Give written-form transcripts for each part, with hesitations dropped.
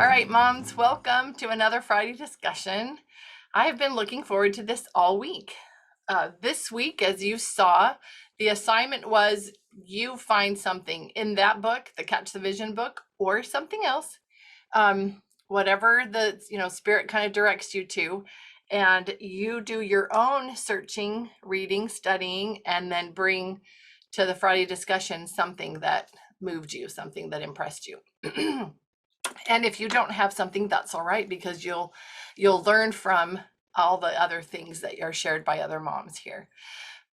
All right, moms, welcome to another Friday discussion. I have been looking forward to this all week. This week, as you saw, the assignment was you find something in that book, the Catch the Vision book, or something else, whatever the spirit kind of directs you to, and you do your own searching, reading, studying, and then bring to the Friday discussion something that moved you, something that impressed you. And if you don't have something, that's all right, because you'll learn from all the other things that are shared by other moms here.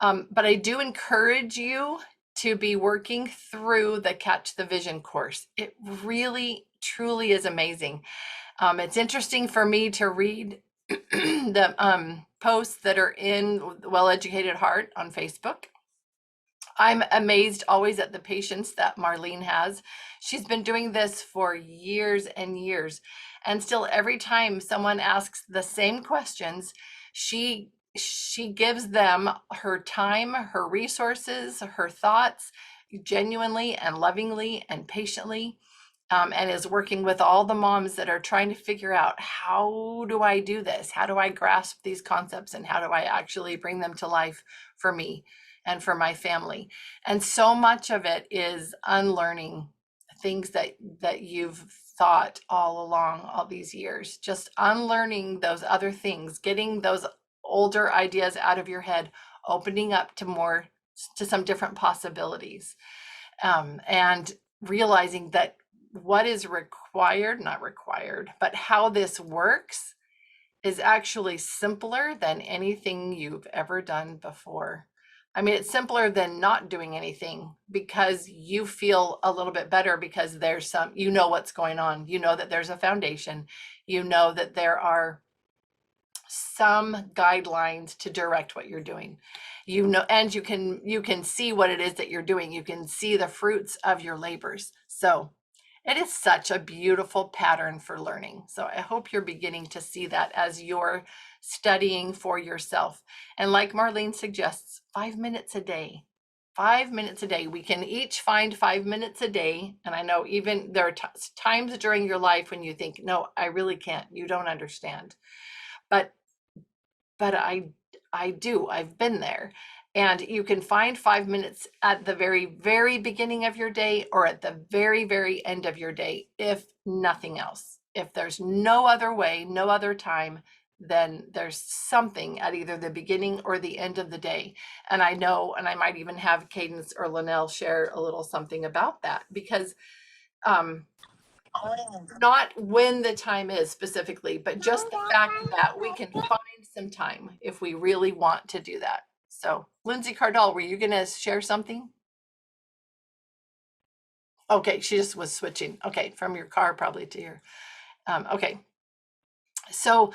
But I do encourage you to be working through the Catch the Vision course. It really, truly is amazing. It's interesting for me to read the posts that are in Well Educated Heart on Facebook. I'm amazed always at the patience that Marlene has. She's been doing this for years and years. And still, every time someone asks the same questions, she gives them her time, her resources, her thoughts, genuinely and lovingly and patiently, and is working with all the moms that are trying to figure out, how do I do this? How do I grasp these concepts, and how do I actually bring them to life for me and for my family? And so much of it is unlearning things that you've thought all along, all these years, just unlearning those other things, getting those older ideas out of your head, opening up to some different possibilities, and realizing that what is not required, but how this works is actually simpler than anything you've ever done before. I mean, it's simpler than not doing anything, because you feel a little bit better, because there's what's going on. You know that there's a foundation. You know that there are some guidelines to direct what you're doing. And you can see what it is that you're doing. You can see the fruits of your labors. So it is such a beautiful pattern for learning. So I hope you're beginning to see that as you're studying for yourself. And like Marlene suggests, 5 minutes a day. 5 minutes a day. We can each find 5 minutes a day. And I know even there are times during your life when you think, no, I really can't. You don't understand. But I do. I've been there. And you can find 5 minutes at the very, very beginning of your day, or at the very, very end of your day, if nothing else. If there's no other way, no other time, then there's something at either the beginning or the end of the day. And I know, and I might even have Cadence or Linnell share a little something about that, because not when the time is specifically, but just the fact that we can find some time if we really want to do that. So, Lindsay Cardall, were you going to share something? Okay, she just was switching. Okay, from your car probably to your. Okay. So,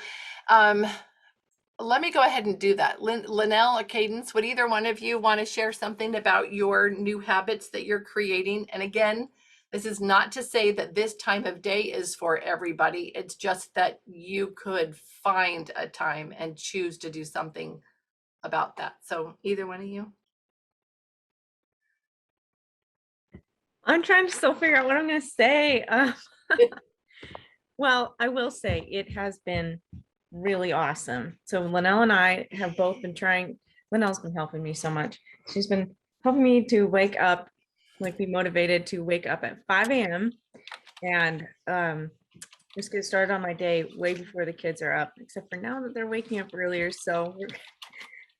let me go ahead and do that. Linnell or Cadence, would either one of you want to share something about your new habits that you're creating? And again, this is not to say that this time of day is for everybody. It's just that you could find a time and choose to do something about that. So either one of you. I'm trying to still figure out what I'm going to say. Well, I will say it has been really awesome. So Linnell and I have both been trying. Linnell's been helping me so much. She's been helping me to wake up, like be motivated to wake up at 5 a.m. and just get started on my day way before the kids are up, except for now that they're waking up earlier. So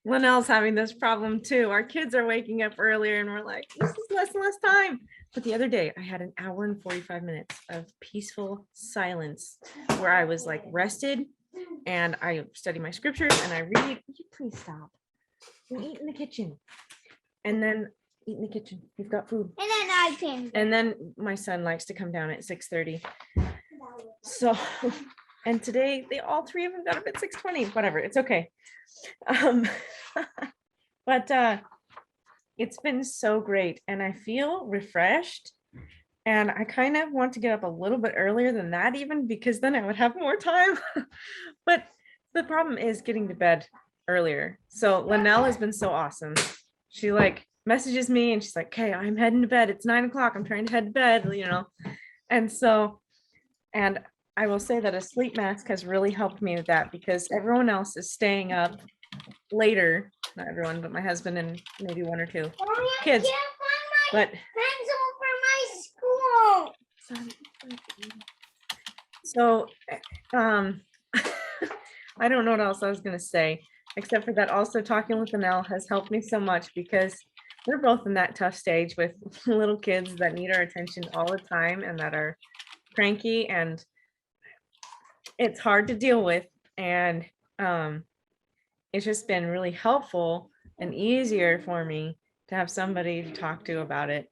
Linnell's having this problem too. Our kids are waking up earlier and we're like, this is less and less time. But the other day I had an hour and 45 minutes of peaceful silence where I was like rested, and I study my scriptures and I read. Would you please stop and eat in the kitchen? And then eat in the kitchen. We've got food. And then I can. And then my son likes to come down at 6:30. So, and today all three of them got up at 6:20. Whatever, it's okay. But it's been so great, and I feel refreshed, and I kind of want to get up a little bit earlier than that, even, because then I would have more time. But the problem is getting to bed earlier. So Linnell has been so awesome. She like messages me and she's like, okay, I'm heading to bed. It's 9 o'clock. I'm trying to head to bed, And so, and I will say that a sleep mask has really helped me with that because everyone else is staying up later. Not everyone, but my husband and maybe one or two kids. But pencil for my school. So, I don't know what else I was gonna say, except for that also talking with Annelle has helped me so much because we're both in that tough stage with little kids that need our attention all the time and that are cranky, and it's hard to deal with. And it's just been really helpful and easier for me to have somebody to talk to about it,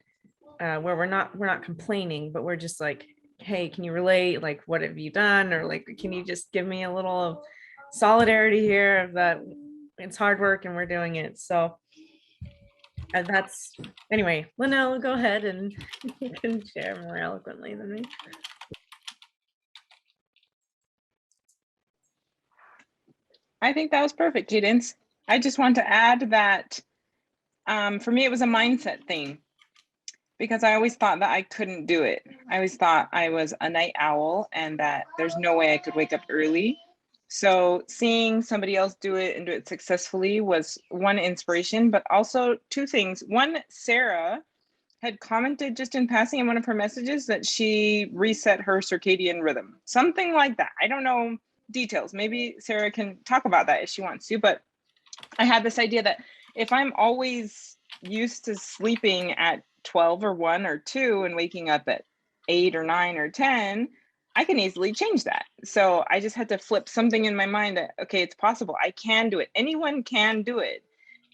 where we're not complaining, but we're just like, hey, can you relate? Like, what have you done? Or like, can you just give me a little of solidarity here of that it's hard work and we're doing it. So that's anyway, Linnell, go ahead and you can share more eloquently than me. I think that was perfect, Cadence. I just want to add that for me, it was a mindset thing because I always thought that I couldn't do it. I always thought I was a night owl and that there's no way I could wake up early. So seeing somebody else do it and do it successfully was one inspiration, but also two things. One, Sarah had commented just in passing in one of her messages that she reset her circadian rhythm, something like that. I don't know details. Maybe Sarah can talk about that if she wants to, but I had this idea that if I'm always used to sleeping at 12 or 1 or 2 and waking up at 8 or 9 or 10, I can easily change that. So I just had to flip something in my mind that, okay, it's possible. I can do it. Anyone can do it.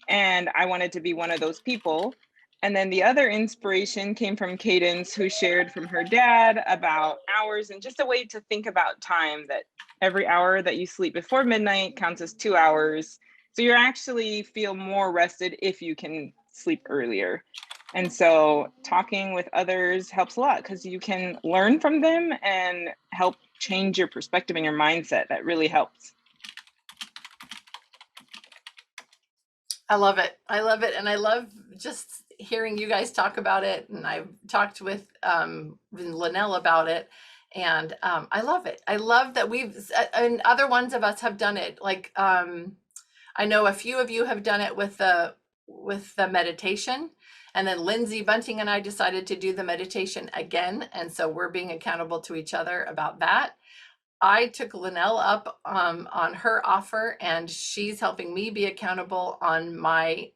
And I wanted to be one of those people. And then the other inspiration came from Cadence, who shared from her dad about hours and just a way to think about time, that every hour that you sleep before midnight counts as 2 hours. So you actually feel more rested if you can sleep earlier. And so talking with others helps a lot because you can learn from them and help change your perspective and your mindset. That really helps. I love it. I love it. And I love just hearing you guys talk about it. And I've talked with Linnell about it. And I love it. I love that and other ones of us have done it. Like, I know a few of you have done it with the meditation. And then Lindsay Bunting and I decided to do the meditation again. And so we're being accountable to each other about that. I took Linnell up on her offer, and she's helping me be accountable on my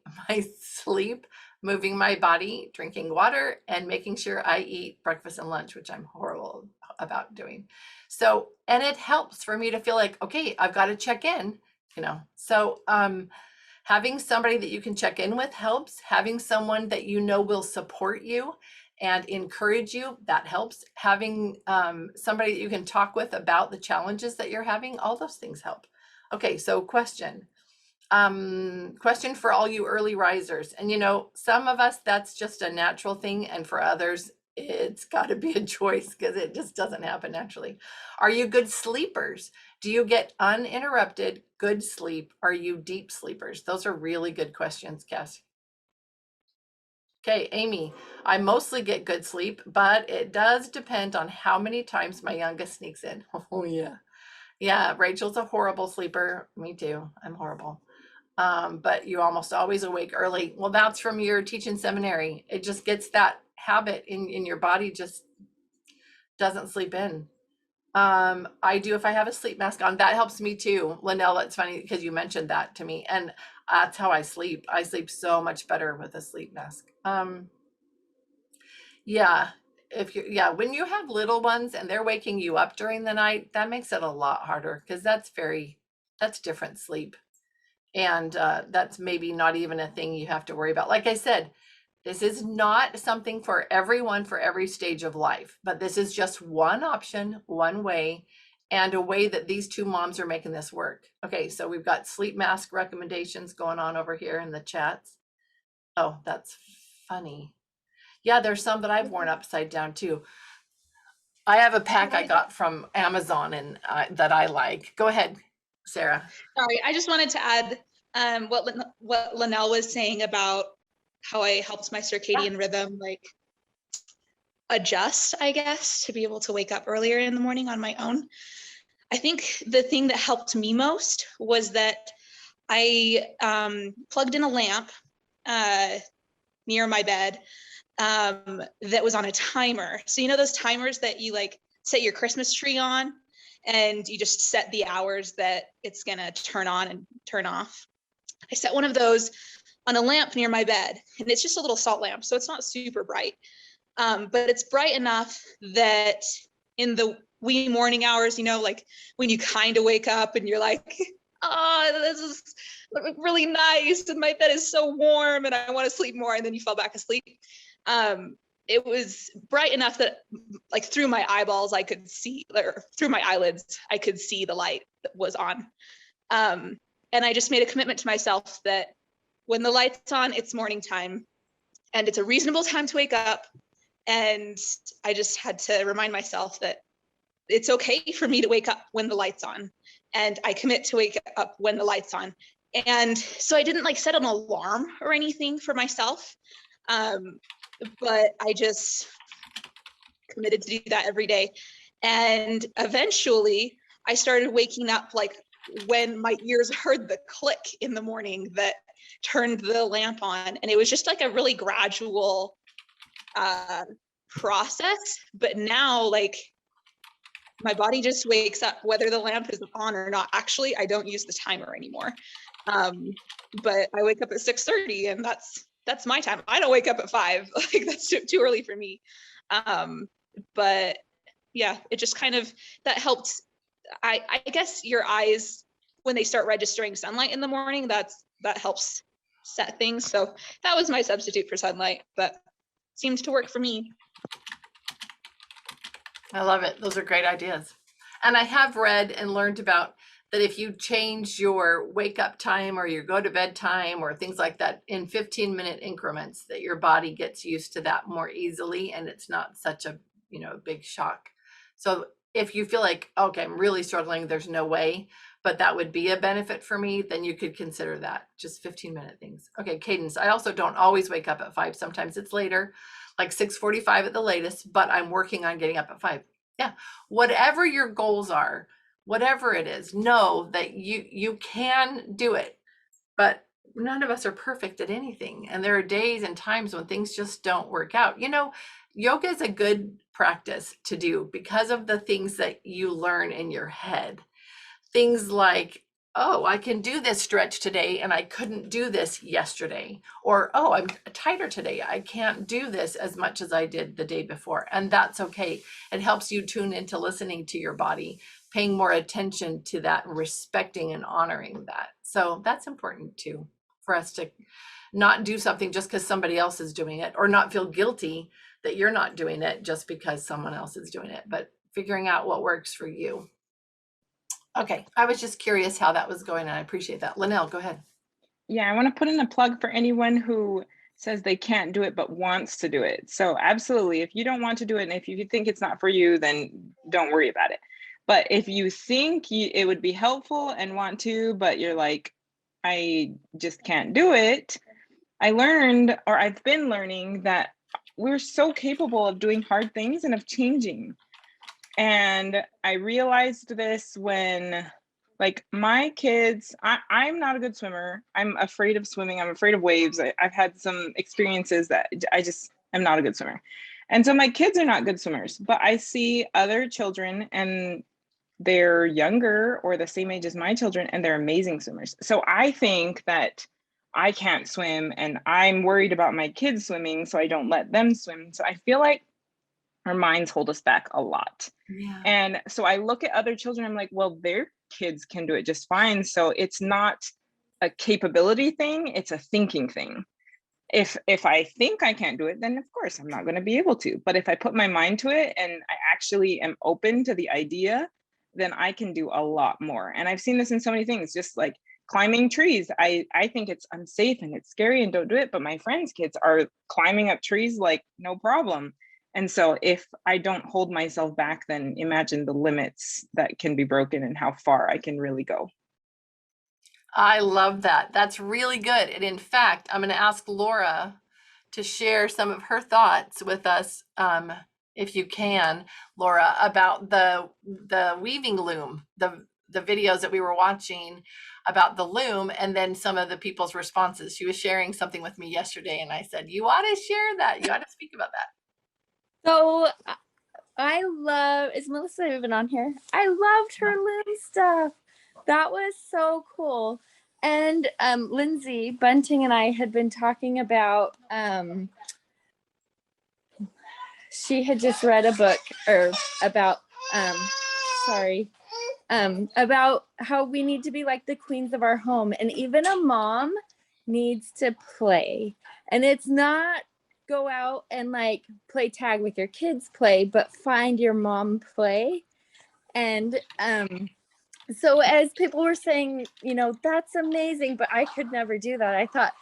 sleep, moving my body, drinking water, and making sure I eat breakfast and lunch, which I'm horrible about doing. So, and it helps for me to feel like, okay, I've got to check in, So having somebody that you can check in with helps. Having someone that will support you and encourage you, that helps. Having somebody that you can talk with about the challenges that you're having, all those things help. Okay, so question for all you early risers. And some of us, that's just a natural thing, and for others, it's got to be a choice because it just doesn't happen naturally. Are you good sleepers? Do you get uninterrupted good sleep? Are you deep sleepers? Those are really good questions, Cass. Okay, Amy, I mostly get good sleep, but it does depend on how many times my youngest sneaks in. Oh, yeah. Yeah, Rachel's a horrible sleeper. Me too. I'm horrible. But you almost always awake early. Well, that's from your teaching seminary. It just gets that habit in your body, just doesn't sleep in. I do if I have a sleep mask on. That helps me too. Linnell, that's funny because you mentioned that to me. And that's how I sleep. I sleep so much better with a sleep mask. Yeah. When you have little ones and they're waking you up during the night, that makes it a lot harder because that's different sleep. And that's maybe not even a thing you have to worry about. Like I said, this is not something for everyone for every stage of life, but this is just one option, one way, and a way that these two moms are making this work. Okay, so we've got sleep mask recommendations going on over here in the chats. Oh, that's funny. Yeah, there's some that I've worn upside down too. I have a pack I got from Amazon and that I like. Go ahead, Sarah. Sorry, I just wanted to add what Linnell was saying about how I helped my circadian rhythm. Like, adjust, I guess, to be able to wake up earlier in the morning on my own. I think the thing that helped me most was that I plugged in a lamp near my bed that was on a timer. So you know those timers that you like set your Christmas tree on, and you just set the hours that it's gonna turn on and turn off. I set one of those on a lamp near my bed, and it's just a little salt lamp, so it's not super bright, but it's bright enough that in the wee morning hours, you know, like when you kind of wake up and you're like, oh, this is really nice, and my bed is so warm, and I want to sleep more, and then you fall back asleep. It was bright enough that like through my eyeballs I could see, or through my eyelids I could see the light that was on. And I just made a commitment to myself that when the light's on, it's morning time, and it's a reasonable time to wake up. And I just had to remind myself that it's okay for me to wake up when the light's on, and I commit to wake up when the light's on. And so I didn't like set an alarm or anything for myself, but I just committed to do that every day. And eventually I started waking up like when my ears heard the click in the morning that turned the lamp on. And it was just like a really gradual process. But now, like, my body just wakes up whether the lamp is on or not. Actually, I don't use the timer anymore. But I wake up at 6:30, and that's my time. I don't wake up at 5. Like, that's too early for me. But yeah, it just kind of, that helped. I guess your eyes, when they start registering sunlight in the morning, that helps set things. So that was my substitute for sunlight, but seems to work for me. I love it. Those are great ideas. And I have read and learned about that if you change your wake up time or your go to bed time or things like that in 15-minute increments, that your body gets used to that more easily, and it's not such a, big shock. So if you feel like, okay, I'm really struggling, there's no way, but that would be a benefit for me, then you could consider that, just 15-minute things. Okay, cadence. I also don't always wake up at 5. Sometimes it's later, like 6:45 at the latest, but I'm working on getting up at 5. Yeah, whatever your goals are, whatever it is, know that you can do it. But none of us are perfect at anything, and there are days and times when things just don't work out. Yoga is a good practice to do because of the things that you learn in your head. Things like, oh, I can do this stretch today and I couldn't do this yesterday. Or, oh, I'm tighter today, I can't do this as much as I did the day before. And that's okay. It helps you tune into listening to your body, paying more attention to that, respecting and honoring that. So that's important too, for us to not do something just because somebody else is doing it, or not feel guilty that you're not doing it just because someone else is doing it, but figuring out what works for you. Okay, I was just curious how that was going, and I appreciate that. Linnell, go ahead. Yeah, I want to put in a plug for anyone who says they can't do it but wants to do it. So absolutely, if you don't want to do it, and if you think it's not for you, then don't worry about it. But if you think it would be helpful and want to, but you're like, I just can't do it, I've been learning that we're so capable of doing hard things and of changing. And I realized this when, like, my kids, I'm not a good swimmer. I'm afraid of swimming. I'm afraid of waves. I've had some experiences that I just am not a good swimmer. And so my kids are not good swimmers, but I see other children, and they're younger or the same age as my children, and they're amazing swimmers. So I think that I can't swim, and I'm worried about my kids swimming, so I don't let them swim. So I feel like our minds hold us back a lot. Yeah. And so I look at other children, I'm like, well, their kids can do it just fine. So it's not a capability thing, it's a thinking thing. If I think I can't do it, then of course I'm not going to be able to. But if I put my mind to it and I actually am open to the idea, then I can do a lot more. And I've seen this in so many things, just like climbing trees. I think it's unsafe and it's scary and don't do it. But my friends' kids are climbing up trees like no problem. And so if I don't hold myself back, then imagine the limits that can be broken and how far I can really go. I love that. That's really good. And in fact, I'm going to ask Laura to share some of her thoughts with us if you can, Laura, about the weaving loom, the videos that we were watching about the loom, and then some of the people's responses. She was sharing something with me yesterday, and I said, you ought to share that. You ought to speak about that. So I love, is Melissa even on here? I loved her loom stuff. That was so cool. And Lindsay Bunting and I had been talking about, she had just read a book or about, about how we need to be like the queens of our home. And even a mom needs to play. And it's not go out and like play tag with your kids play, but find your mom play. And so as people were saying, you know, that's amazing, but I could never do that. I thought,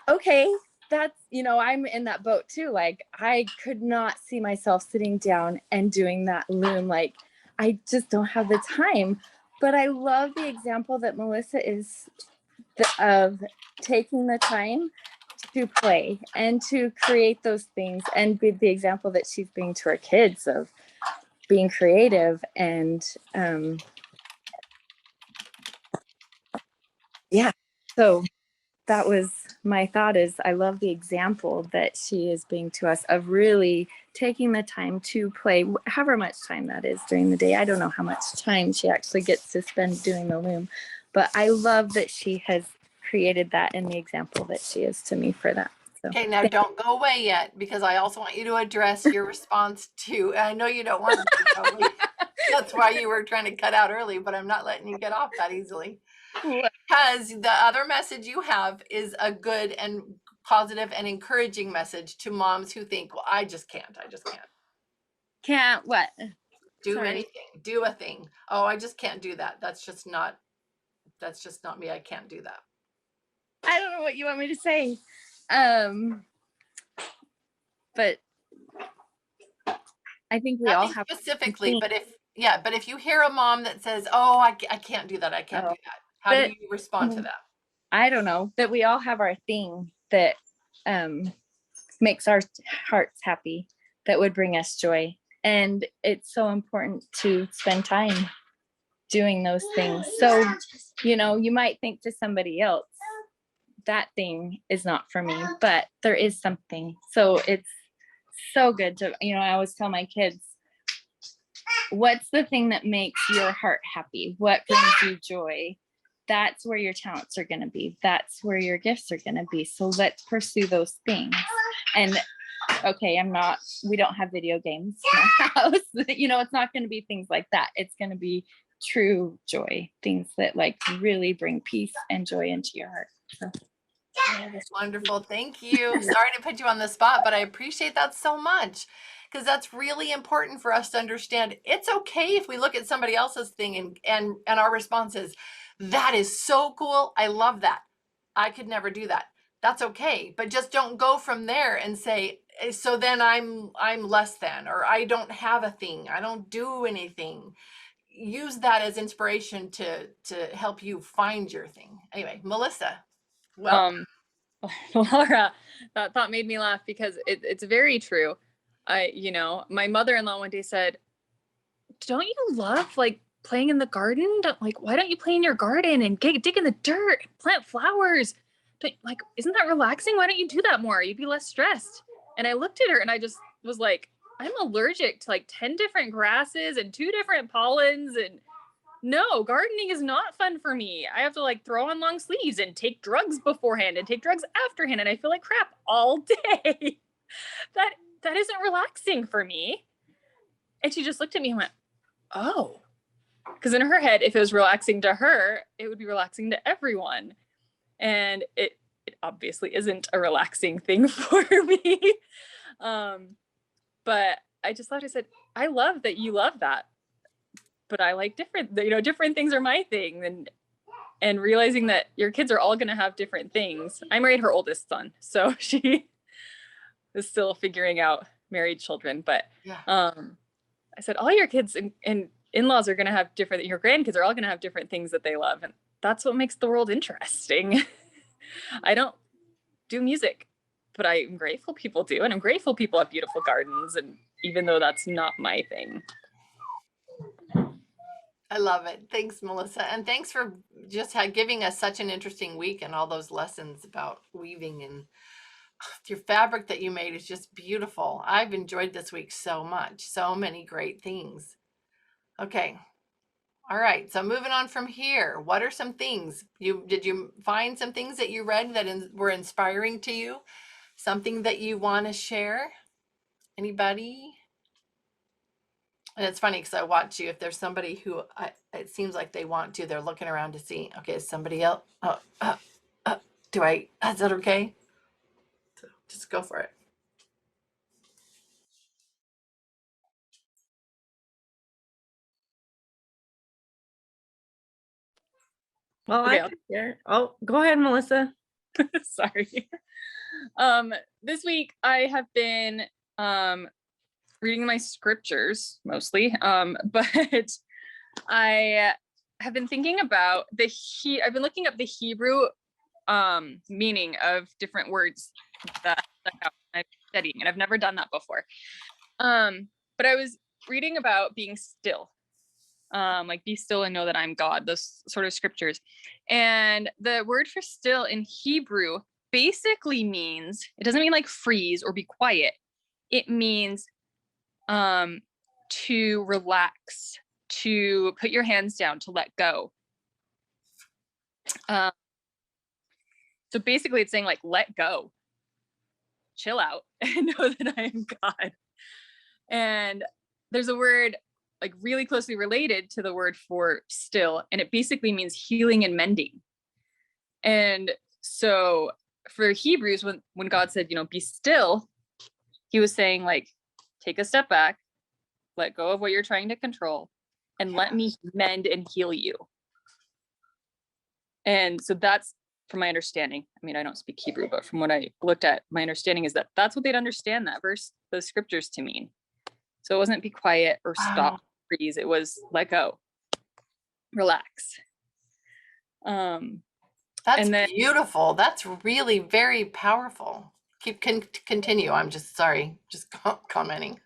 okay, that's, you know, I'm in that boat too. Like I could not see myself sitting down and doing that loom. Like I just don't have the time. But I love the example that Melissa is of taking the time to play and to create those things, and be the example that she's being to her kids of being creative. And yeah, so that was my thought, is I love the example that she is being to us of really taking the time to play, however much time that is during the day. I don't know how much time she actually gets to spend doing the loom, but I love that she has created that, and the example that she is to me for that. So Okay, now don't go away yet, because I also want you to address your response to, I know you don't want to, probably. That's why you were trying to cut out early, but I'm not letting you get off that easily. Because the other message you have is a good and positive and encouraging message to moms who think, well, I just can't can't what? do Sorry. anything, do a thing. Oh, I just can't do that. That's just not me. I can't do that. I don't know what you want me to say. But I think we all Nothing have specifically, but if you hear a mom that says, oh, I can't do that, I can't do that, how do you respond to that? I don't know, that we all have our thing that makes our hearts happy, that would bring us joy. And it's so important to spend time doing those things. So, you know, you might think to somebody else, that thing is not for me, but there is something. So it's so good to, you know, I always tell my kids, what's the thing that makes your heart happy? What brings you joy? That's where your talents are going to be. That's where your gifts are going to be. So let's pursue those things. And okay, we don't have video games in our house. You know, it's not going to be things like that. It's going to be true joy, things that like really bring peace and joy into your heart. So. Wonderful. Thank you. Sorry to put you on the spot, but I appreciate that so much, because that's really important for us to understand. It's okay if we look at somebody else's thing and our response is, that is so cool. I love that. I could never do that. That's okay. But just don't go from there and say, so then I'm less than, or I don't have a thing. I don't do anything. Use that as inspiration to help you find your thing. Anyway, Melissa. Well, Laura, that thought made me laugh because it's very true. You know, my mother-in-law one day said, don't you love like playing in the garden? Why don't you play in your garden and dig in the dirt, plant flowers? Like, isn't that relaxing? Why don't you do that more? You'd be less stressed. And I looked at her and I just was like, I'm allergic to like 10 different grasses and 2 different pollens, and no, gardening is not fun for me. I have to like throw on long sleeves and take drugs beforehand and take drugs afterhand, and I feel like crap all day. That isn't relaxing for me. And she just looked at me and went, oh. Because in her head, if it was relaxing to her, it would be relaxing to everyone. And it obviously isn't a relaxing thing for me. But I just thought, I said, I love that you love that. But I like different things are my thing. And realizing that your kids are all going to have different things. I married her oldest son, so she is still figuring out married children. But yeah. I said, all your kids and in-laws are going to have different, your grandkids are all going to have different things that they love. And that's what makes the world interesting. I don't do music, but I'm grateful people do. And I'm grateful people have beautiful gardens. And even though that's not my thing. I love it. Thanks, Melissa. And thanks for just giving us such an interesting week and all those lessons about weaving, and your fabric that you made is just beautiful. I've enjoyed this week so much. So many great things. Okay. All right. So moving on from here, what are some things did you find some things that you read that were inspiring to you? Something that you want to share? Anybody? And it's funny because I watch you. If there's somebody who it seems like they want to, they're looking around to see, okay, is somebody else? Is that okay? So just go for it. Well, Okay, I can share. Oh, go ahead, Melissa. Sorry. This week I have been reading my scriptures mostly, but I have been thinking about I've been looking up the Hebrew meaning of different words that I'm studying, and I've never done that before. But I was reading about being still. Like be still and know that I'm God, those sort of scriptures. And the word for still in Hebrew basically means, it doesn't mean like freeze or be quiet. It means to relax, to put your hands down, to let go. So basically it's saying like, let go, chill out, and know that I am God. And there's a word like really closely related to the word for still, and it basically means healing and mending. And so for Hebrews, when God said, be still, he was saying like, take a step back, let go of what you're trying to control, and let me mend and heal you. And so that's, from my understanding, I mean, I don't speak Hebrew, but from what I looked at, my understanding is that that's what they'd understand that verse, those scriptures to mean. So it wasn't be quiet or stop, freeze. It was let go, relax. That's beautiful. That's really very powerful. Continue. I'm just sorry, just commenting.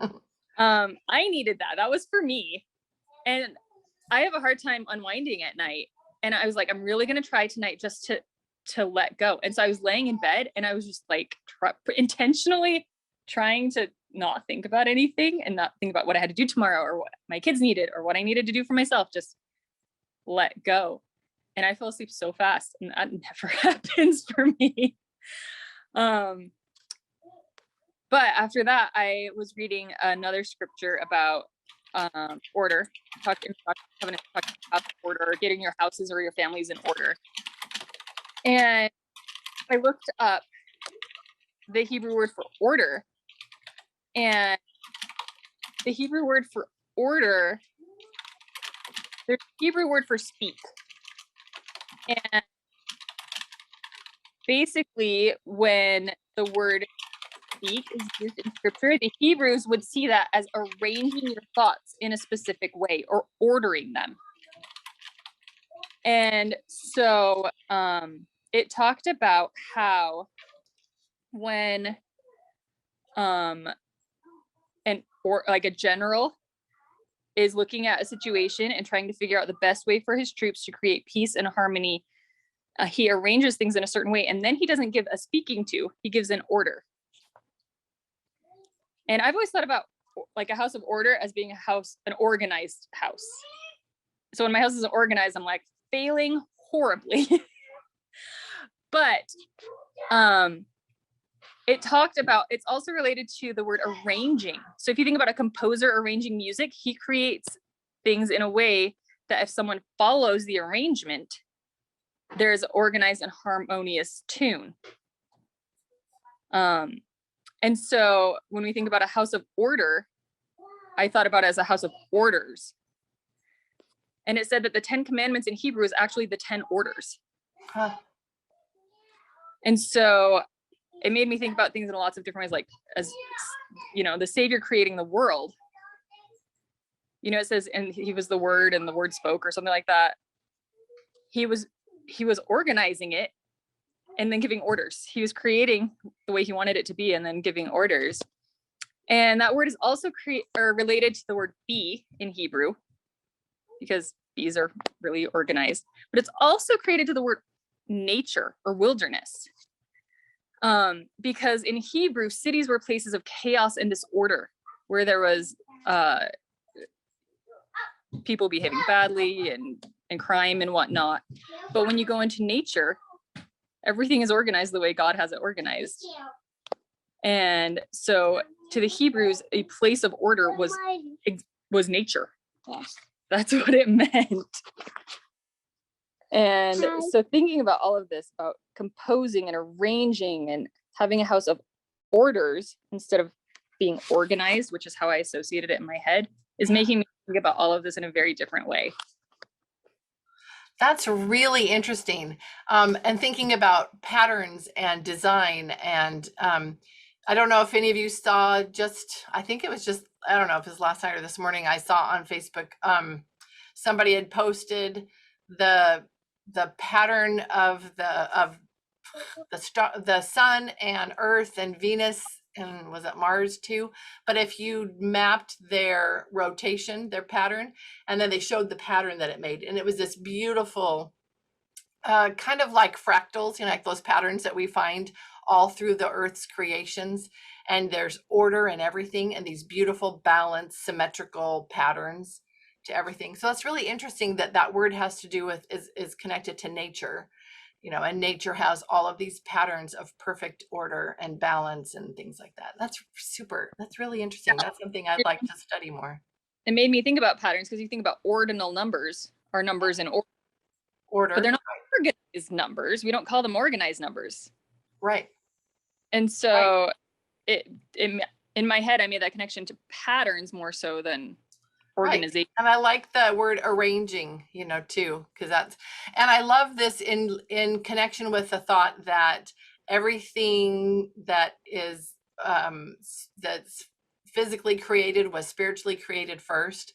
I needed that. That was for me. And I have a hard time unwinding at night. And I was like, I'm really going to try tonight just to let go. And so I was laying in bed and I was just like intentionally trying to not think about anything and not think about what I had to do tomorrow or what my kids needed or what I needed to do for myself. Just let go. And I fell asleep so fast, and that never happens for me. But after that, I was reading another scripture about order, talking about order, getting your houses or your families in order. And I looked up the Hebrew word for order, and the Hebrew word for order, there's a Hebrew word for speak. And basically, when the word speak is used in scripture, the Hebrews would see that as arranging your thoughts in a specific way or ordering them. And so it talked about how when like a general is looking at a situation and trying to figure out the best way for his troops to create peace and harmony, he arranges things in a certain way, and then he doesn't give a speaking to, he gives an order. And I've always thought about like a house of order as being an organized house. So when my house isn't organized, I'm like failing horribly. But it talked about, it's also related to the word arranging. So if you think about a composer arranging music, he creates things in a way that if someone follows the arrangement, there's organized and harmonious tune. And so when we think about a house of order, I thought about it as a house of orders. And it said that the 10 commandments in Hebrew is actually the 10 orders. Huh. And so it made me think about things in lots of different ways, like as, the Savior creating the world. It says, and he was the word and the word spoke or something like that. He was organizing it. and then giving orders. He was creating the way he wanted it to be and then giving orders. And that word is also related to the word bee in Hebrew, because bees are really organized, but it's also created to the word nature or wilderness. Because in Hebrew, cities were places of chaos and disorder, where there was people behaving badly and crime and whatnot. But when you go into nature, everything is organized the way God has it organized. And so to the Hebrews, a place of order was nature. That's what it meant. And so thinking about all of this, about composing and arranging and having a house of orders instead of being organized, which is how I associated it in my head, is making me think about all of this in a very different way. That's really interesting. And thinking about patterns and design. And I don't know if any of you saw I think it was just, I don't know if it was last night or this morning, I saw on Facebook, somebody had posted the pattern of the sun and Earth and Venus, and was it Mars too? But if you mapped their rotation, their pattern, and then they showed the pattern that it made, and it was this beautiful, kind of like fractals, like those patterns that we find all through the Earth's creations. And there's order and everything, and these beautiful, balanced, symmetrical patterns to everything. So it's really interesting that word has to do with is connected to nature. And nature has all of these patterns of perfect order and balance and things like that. That's really interesting. That's something I'd like to study more. It made me think about patterns, because you think about ordinal numbers are numbers in order, but they're not organized numbers. We don't call them organized numbers. Right. And so in my head, I made that connection to patterns more so than organization. Right. And I like the word arranging, too, because and I love this in connection with the thought that everything that is that's physically created was spiritually created first.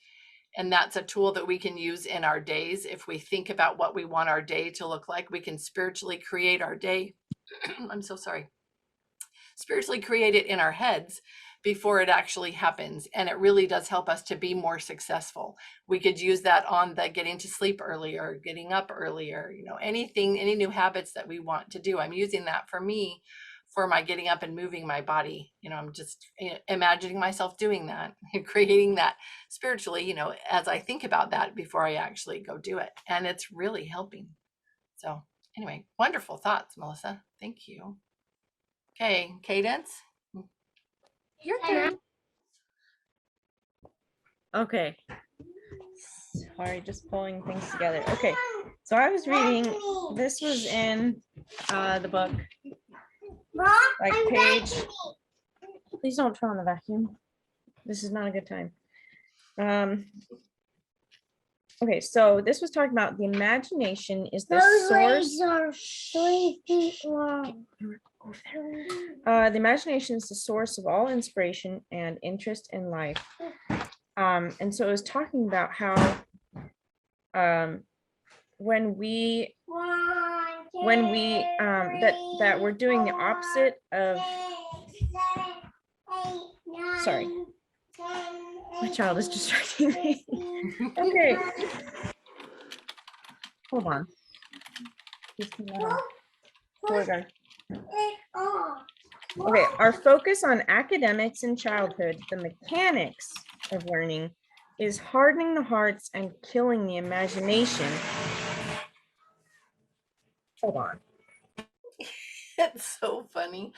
And that's a tool that we can use in our days. If we think about what we want our day to look like, we can spiritually create our day. I'm so sorry. Spiritually create it in our heads before it actually happens. And it really does help us to be more successful. We could use that on the getting to sleep earlier, getting up earlier, any new habits that we want to do. I'm using that for me, for my getting up and moving my body. I'm just imagining myself doing that, creating that spiritually, as I think about that before I actually go do it. And it's really helping. So anyway, wonderful thoughts, Melissa. Thank you. Okay, Cadence. Your turn. Okay. Sorry, just pulling things together. Okay, so I was reading, this was in the book, like page, please don't turn on the vacuum. This is not a good time. Okay, so this was talking about the imagination is the source. The imagination is the source of all inspiration and interest in life. And so it was talking about how when we that we're doing the opposite of, sorry, my child is distracting me. Okay, hold on. Okay, our focus on academics in childhood, the mechanics of learning, is hardening the hearts and killing the imagination. Hold on. It's so funny.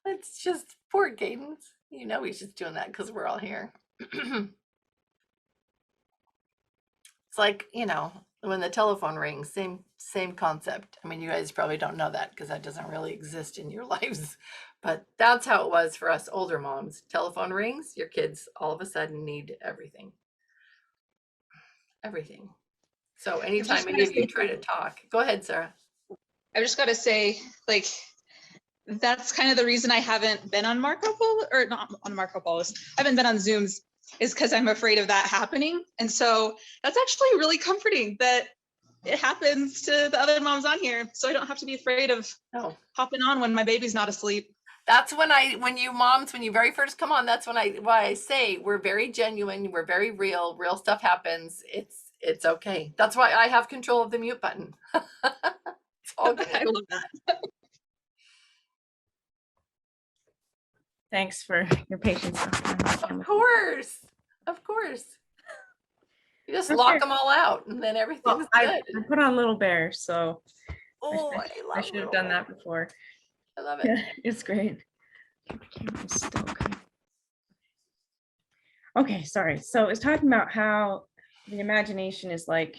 It's just poor Cadence. He's just doing that because we're all here. It's like, when the telephone rings, same concept. I mean, you guys probably don't know that because that doesn't really exist in your lives, but that's how it was for us older moms. Telephone rings, your kids all of a sudden need everything. So anytime any of you try to talk, go ahead, Sarah. I've just got to say, that's kind of the reason I haven't been on Marco Polo, or not on Marco Polos. I haven't been on Zooms, is because I'm afraid of that happening. And so that's actually really comforting that it happens to the other moms on here. So I don't have to be afraid of No. hopping on when my baby's not asleep. That's when you moms, when you very first come on, that's why I say we're very genuine, we're very real stuff happens. It's okay. That's why I have control of the mute button. It's all good. I love that. Thanks for your patience. Of course. Of course. You just Okay. lock them all out and then Well, everything's I good. put on Little Bear, so Oh, I I love should have done that before. I love it. Yeah, it's great. Camera's still okay. Okay, sorry. So it's talking about how the imagination is like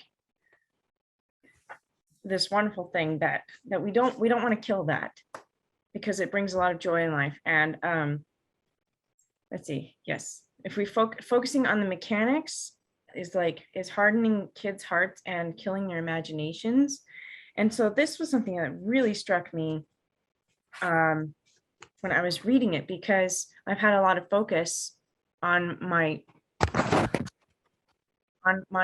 this wonderful thing that we don't want to kill that, because it brings a lot of joy in life. And let's see, yes, if we focusing on the mechanics is hardening kids' hearts and killing their imaginations. And so this was something that really struck me when I was reading it, because I've had a lot of focus on my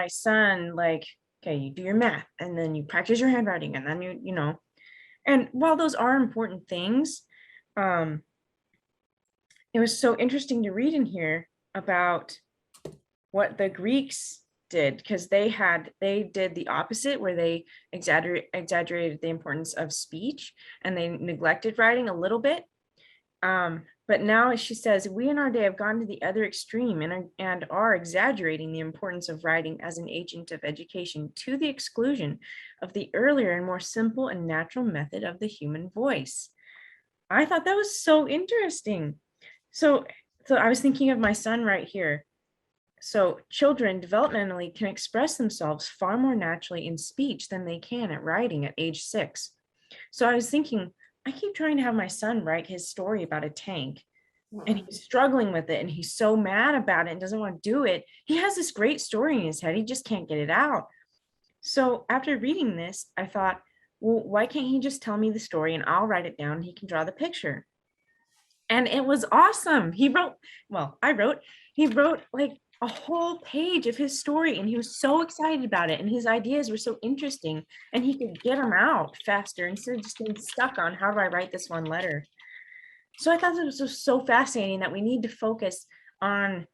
son, like, okay, you do your math and then you practice your handwriting and then you know, and while those are important things, it was so interesting to read in here about what the Greeks did, because they did the opposite, where they exaggerated the importance of speech and they neglected writing a little bit. But now she says, we in our day have gone to the other extreme and are exaggerating the importance of writing as an agent of education to the exclusion of the earlier and more simple and natural method of the human voice. I thought that was so interesting. So I was thinking of my son right here. So children developmentally can express themselves far more naturally in speech than they can at writing at age 6. So I was thinking, I keep trying to have my son write his story about a tank, and he's struggling with it, and he's so mad about it and doesn't want to do it. He has this great story in his head, he just can't get it out. So after reading this, I thought, well, why can't he just tell me the story and I'll write it down and he can draw the picture? And it was awesome. He wrote like a whole page of his story, and he was so excited about it, and his ideas were so interesting, and he could get them out faster instead of just being stuck on, how do I write this one letter? So I thought it was just so fascinating that we need to focus on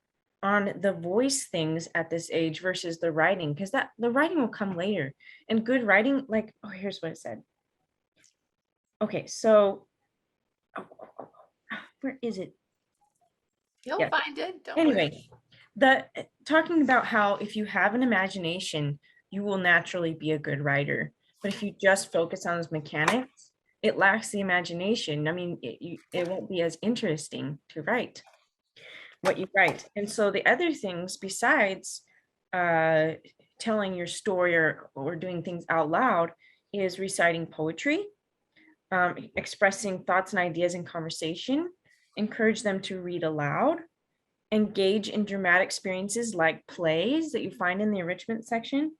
the voice things at this age versus the writing, because that the writing will come later. And good writing, like, oh, here's what it said. Okay, so where is it? You'll Yeah. find it. Don't worry. Anyway, talking about how if you have an imagination, you will naturally be a good writer. But if you just focus on those mechanics, it lacks the imagination. I mean, it won't be as interesting to write what you write. And so the other things besides telling your story or doing things out loud is reciting poetry, expressing thoughts and ideas in conversation, encourage them to read aloud, engage in dramatic experiences like plays that you find in the enrichment section.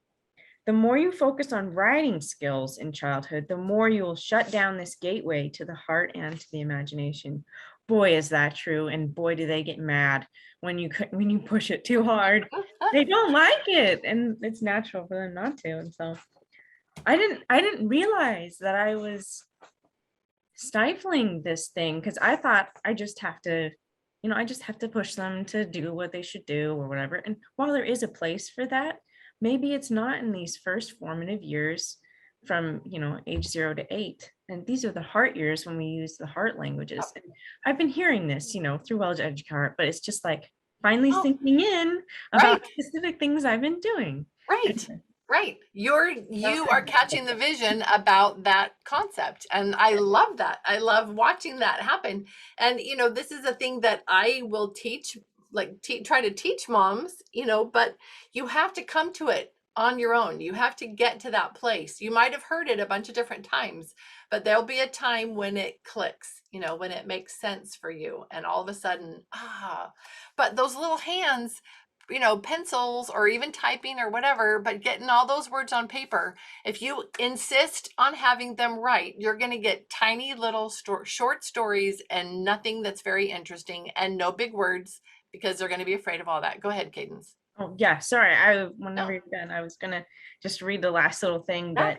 The more you focus on writing skills in childhood, the more you will shut down this gateway to the heart and to the imagination. Boy, is that true. And boy, do they get mad when you push it too hard. They don't like it, and it's natural for them not to. And so I didn't realize that I was stifling this thing, because I thought I just have to push them to do what they should do or whatever. And while there is a place for that, maybe it's not in these first formative years from, age 0 to 8. And these are the heart years when we use the heart languages. And I've been hearing this, through Welsh Educart, but it's just like finally sinking in about specific things I've been doing. Right. You are catching the vision about that concept. And I love that. I love watching that happen. And, this is a thing that I will teach, try to teach moms, but you have to come to it on your own. You have to get to that place. You might have heard it a bunch of different times, but there'll be a time when it clicks, when it makes sense for you. And all of a sudden, but those little hands, pencils or even typing or whatever, but getting all those words on paper, if you insist on having them right, you're going to get tiny little short stories and nothing that's very interesting and no big words, because they're going to be afraid of all that. Go ahead, Cadence. Oh, yeah, sorry. Whenever you're done, I was gonna just read the last little thing Yeah,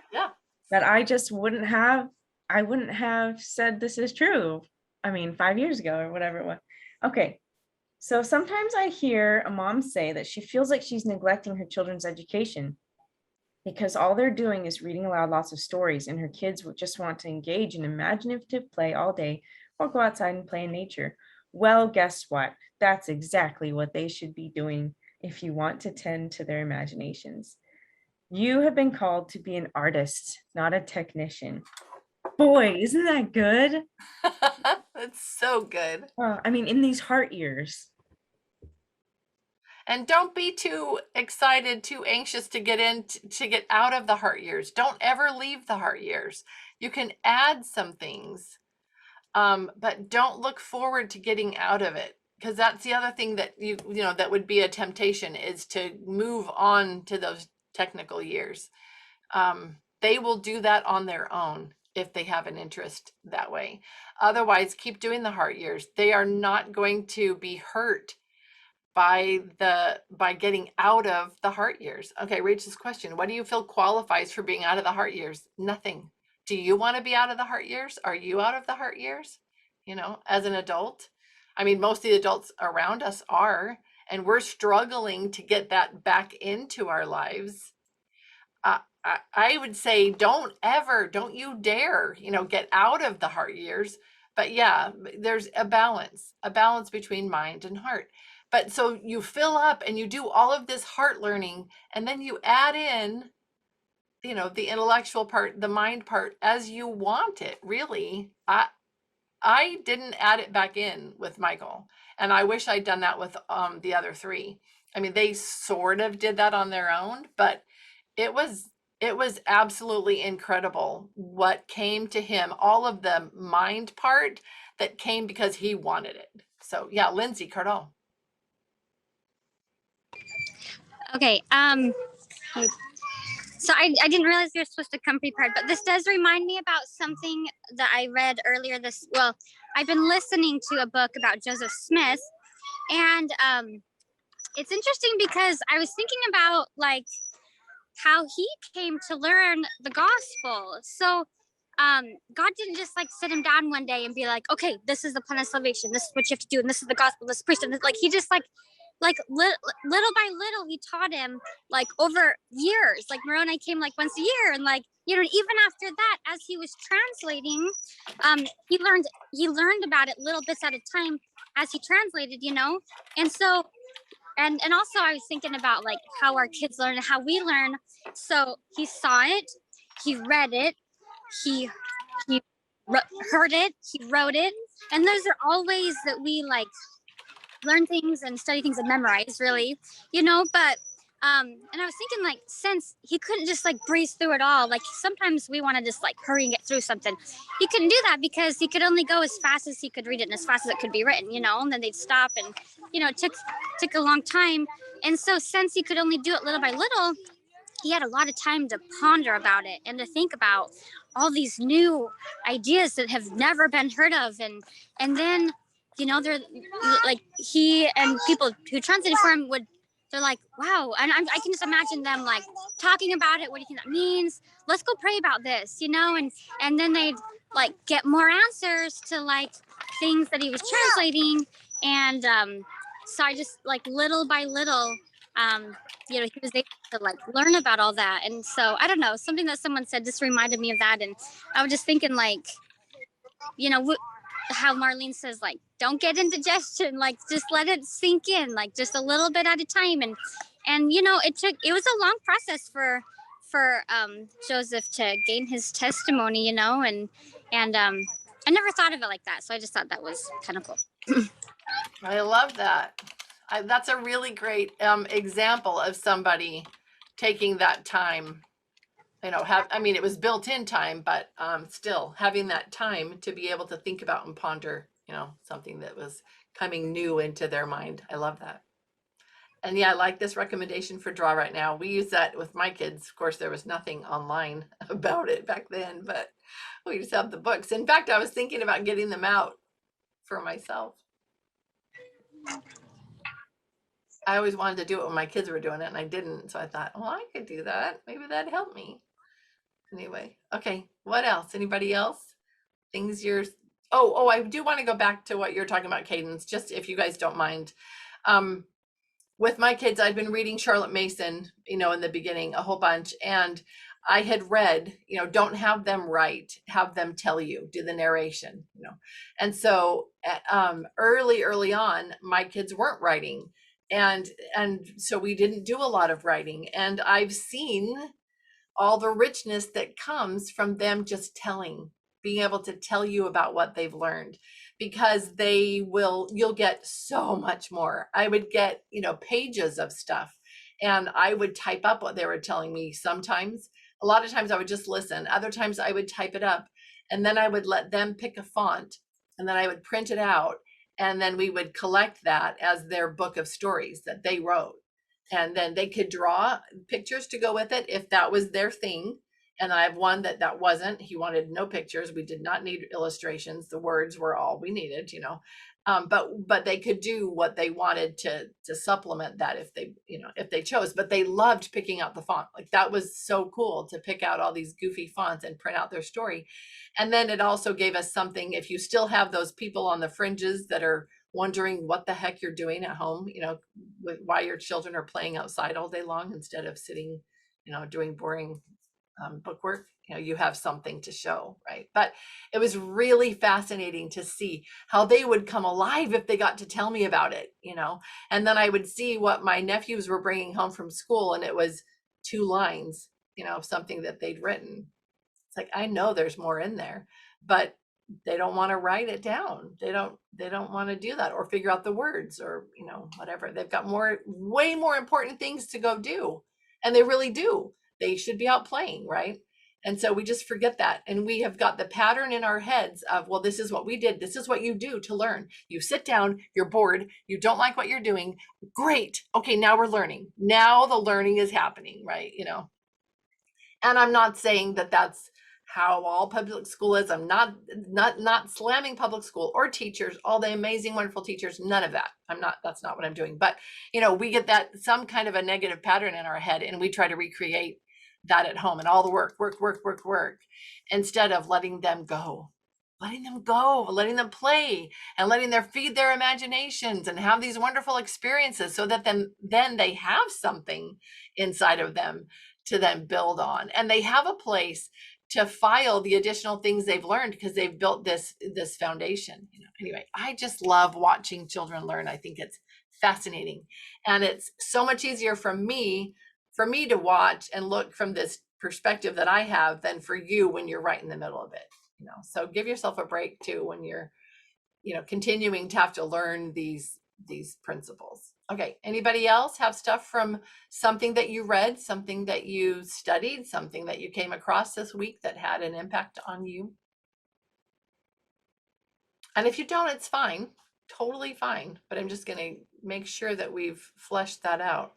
that yeah. I just I wouldn't have said this is true. I mean, 5 years ago or whatever it was. Okay. So sometimes I hear a mom say that she feels like she's neglecting her children's education because all they're doing is reading aloud lots of stories, and her kids would just want to engage in imaginative play all day or go outside and play in nature. Well, guess what? That's exactly what they should be doing if you want to tend to their imaginations. You have been called to be an artist, not a technician. Boy, isn't that good? That's so good. I mean, in these heart years. And don't be too excited, too anxious to get to get out of the heart years. Don't ever leave the heart years. You can add some things, but don't look forward to getting out of it, because that's the other thing that you know that would be a temptation, is to move on to those technical years. They will do that on their own if they have an interest that way. Otherwise, keep doing the heart years. They are not going to be hurt by getting out of the heart years. Okay, Rachel's question: what do you feel qualifies for being out of the heart years? Nothing. Do you want to be out of the heart years? Are you out of the heart years? You know, as an adult, I mean, most of the adults around us are, and we're struggling to get that back into our lives. I would say don't you dare, get out of the heart years. But yeah, there's a balance between mind and heart. But so you fill up and you do all of this heart learning, and then you add in, the intellectual part, the mind part, as you want it, really. I didn't add it back in with Michael, and I wish I'd done that with the other three. I mean, they sort of did that on their own, but it was absolutely incredible what came to him, all of the mind part that came because he wanted it. So yeah, Lindsay Cardall. Okay. So I didn't realize you were supposed to come prepared, but this does remind me about something that I read earlier I've been listening to a book about Joseph Smith, and it's interesting because I was thinking about like how he came to learn the gospel. So God didn't just like sit him down one day and be like, okay, this is the plan of salvation. This is what you have to do. And this is the gospel. This is preached. And like, he just little by little, he taught him like over years. Like Moroni came like once a year. And like, even after that, as he was translating, he learned about it little bits at a time as he translated, And so, and also I was thinking about like how our kids learn and how we learn. So he saw it, he read it, he heard it, he wrote it, and those are all ways that we like learn things and study things and memorize, really, but and I was thinking, like, since he couldn't just like breeze through it all, like sometimes we want to just like hurry and get through something. He couldn't do that because he could only go as fast as he could read it and as fast as it could be written, and then they'd stop, and it took a long time. And so since he could only do it little by little, he had a lot of time to ponder about it and to think about all these new ideas that have never been heard of. And then, they're like, he and people who translated for him they're like, wow. And I can just imagine them like talking about it. What do you think that means? Let's go pray about this, and then they'd like get more answers to like things that he was translating. And so I just like little by little, he was able to like learn about all that. And so I don't know, something that someone said just reminded me of that. And I was just thinking like, how Marlene says, like, don't get indigestion, like just let it sink in, like just a little bit at a time. And it was a long process for Joseph to gain his testimony, and I never thought of it like that. So I just thought that was kind of cool. I love that. That's a really great example of somebody taking that time. It was built-in time, but still having that time to be able to think about and ponder, something that was coming new into their mind. I love that. And yeah, I like this recommendation for Draw Right Now. We use that with my kids. Of course, there was nothing online about it back then, but we just have the books. In fact, I was thinking about getting them out for myself. I always wanted to do it when my kids were doing it and I didn't. So I thought, well, I could do that. Maybe that'd help me. Anyway, okay. What else? Anybody else? Things you're, oh, I do want to go back to what you're talking about, Cadence, just if you guys don't mind. With my kids, I'd been reading Charlotte Mason, in the beginning, a whole bunch. And I had read, don't have them write, have them tell you, do the narration, And so early on, my kids weren't writing. And so we didn't do a lot of writing. And I've seen all the richness that comes from them just being able to tell you about what they've learned, because you'll get so much more. I would get, pages of stuff, and I would type up what they were telling me. Sometimes, a lot of times I would just listen. Other times I would type it up, and then I would let them pick a font, and then I would print it out, and then we would collect that as their book of stories that they wrote. And then they could draw pictures to go with it if that was their thing. And I have one that wasn't. He wanted no pictures. We did not need illustrations. The words were all we needed, but they could do what they wanted to supplement that if they chose. But they loved picking out the font. Like, that was so cool to pick out all these goofy fonts and print out their story. And then it also gave us something, if you still have those people on the fringes that are wondering what the heck you're doing at home, why your children are playing outside all day long instead of sitting, doing boring book work, you have something to show, right? But it was really fascinating to see how they would come alive if they got to tell me about it, and then I would see what my nephews were bringing home from school, and it was 2 lines, of something that they'd written. It's like, I know there's more in there, but they don't want to write it down. They don't want to do that or figure out the words or, whatever. They've got way more important things to go do. And they really do. They should be out playing, right? And so we just forget that. And we have got the pattern in our heads of, well, this is what we did. This is what you do to learn. You sit down, you're bored, you don't like what you're doing. Great. Okay, now we're learning. Now the learning is happening, right? And I'm not saying that that's how all public school is. I'm not slamming public school or teachers, all the amazing, wonderful teachers, none of that. That's not what I'm doing. But, we get that some kind of a negative pattern in our head, and we try to recreate that at home, and all the work, instead of letting them go, letting them play, and letting them feed their imaginations and have these wonderful experiences, so that then they have something inside of them to then build on, and they have a place to file the additional things they've learned because they've built this foundation. Anyway, I just love watching children learn. I think it's fascinating, and it's so much easier for me to watch and look from this perspective that I have than for you when you're right in the middle of it. So give yourself a break too when you're continuing to have to learn these principles. Okay, anybody else have stuff from something that you read, something that you studied, something that you came across this week that had an impact on you? And if you don't, it's fine, totally fine, but I'm just going to make sure that we've fleshed that out.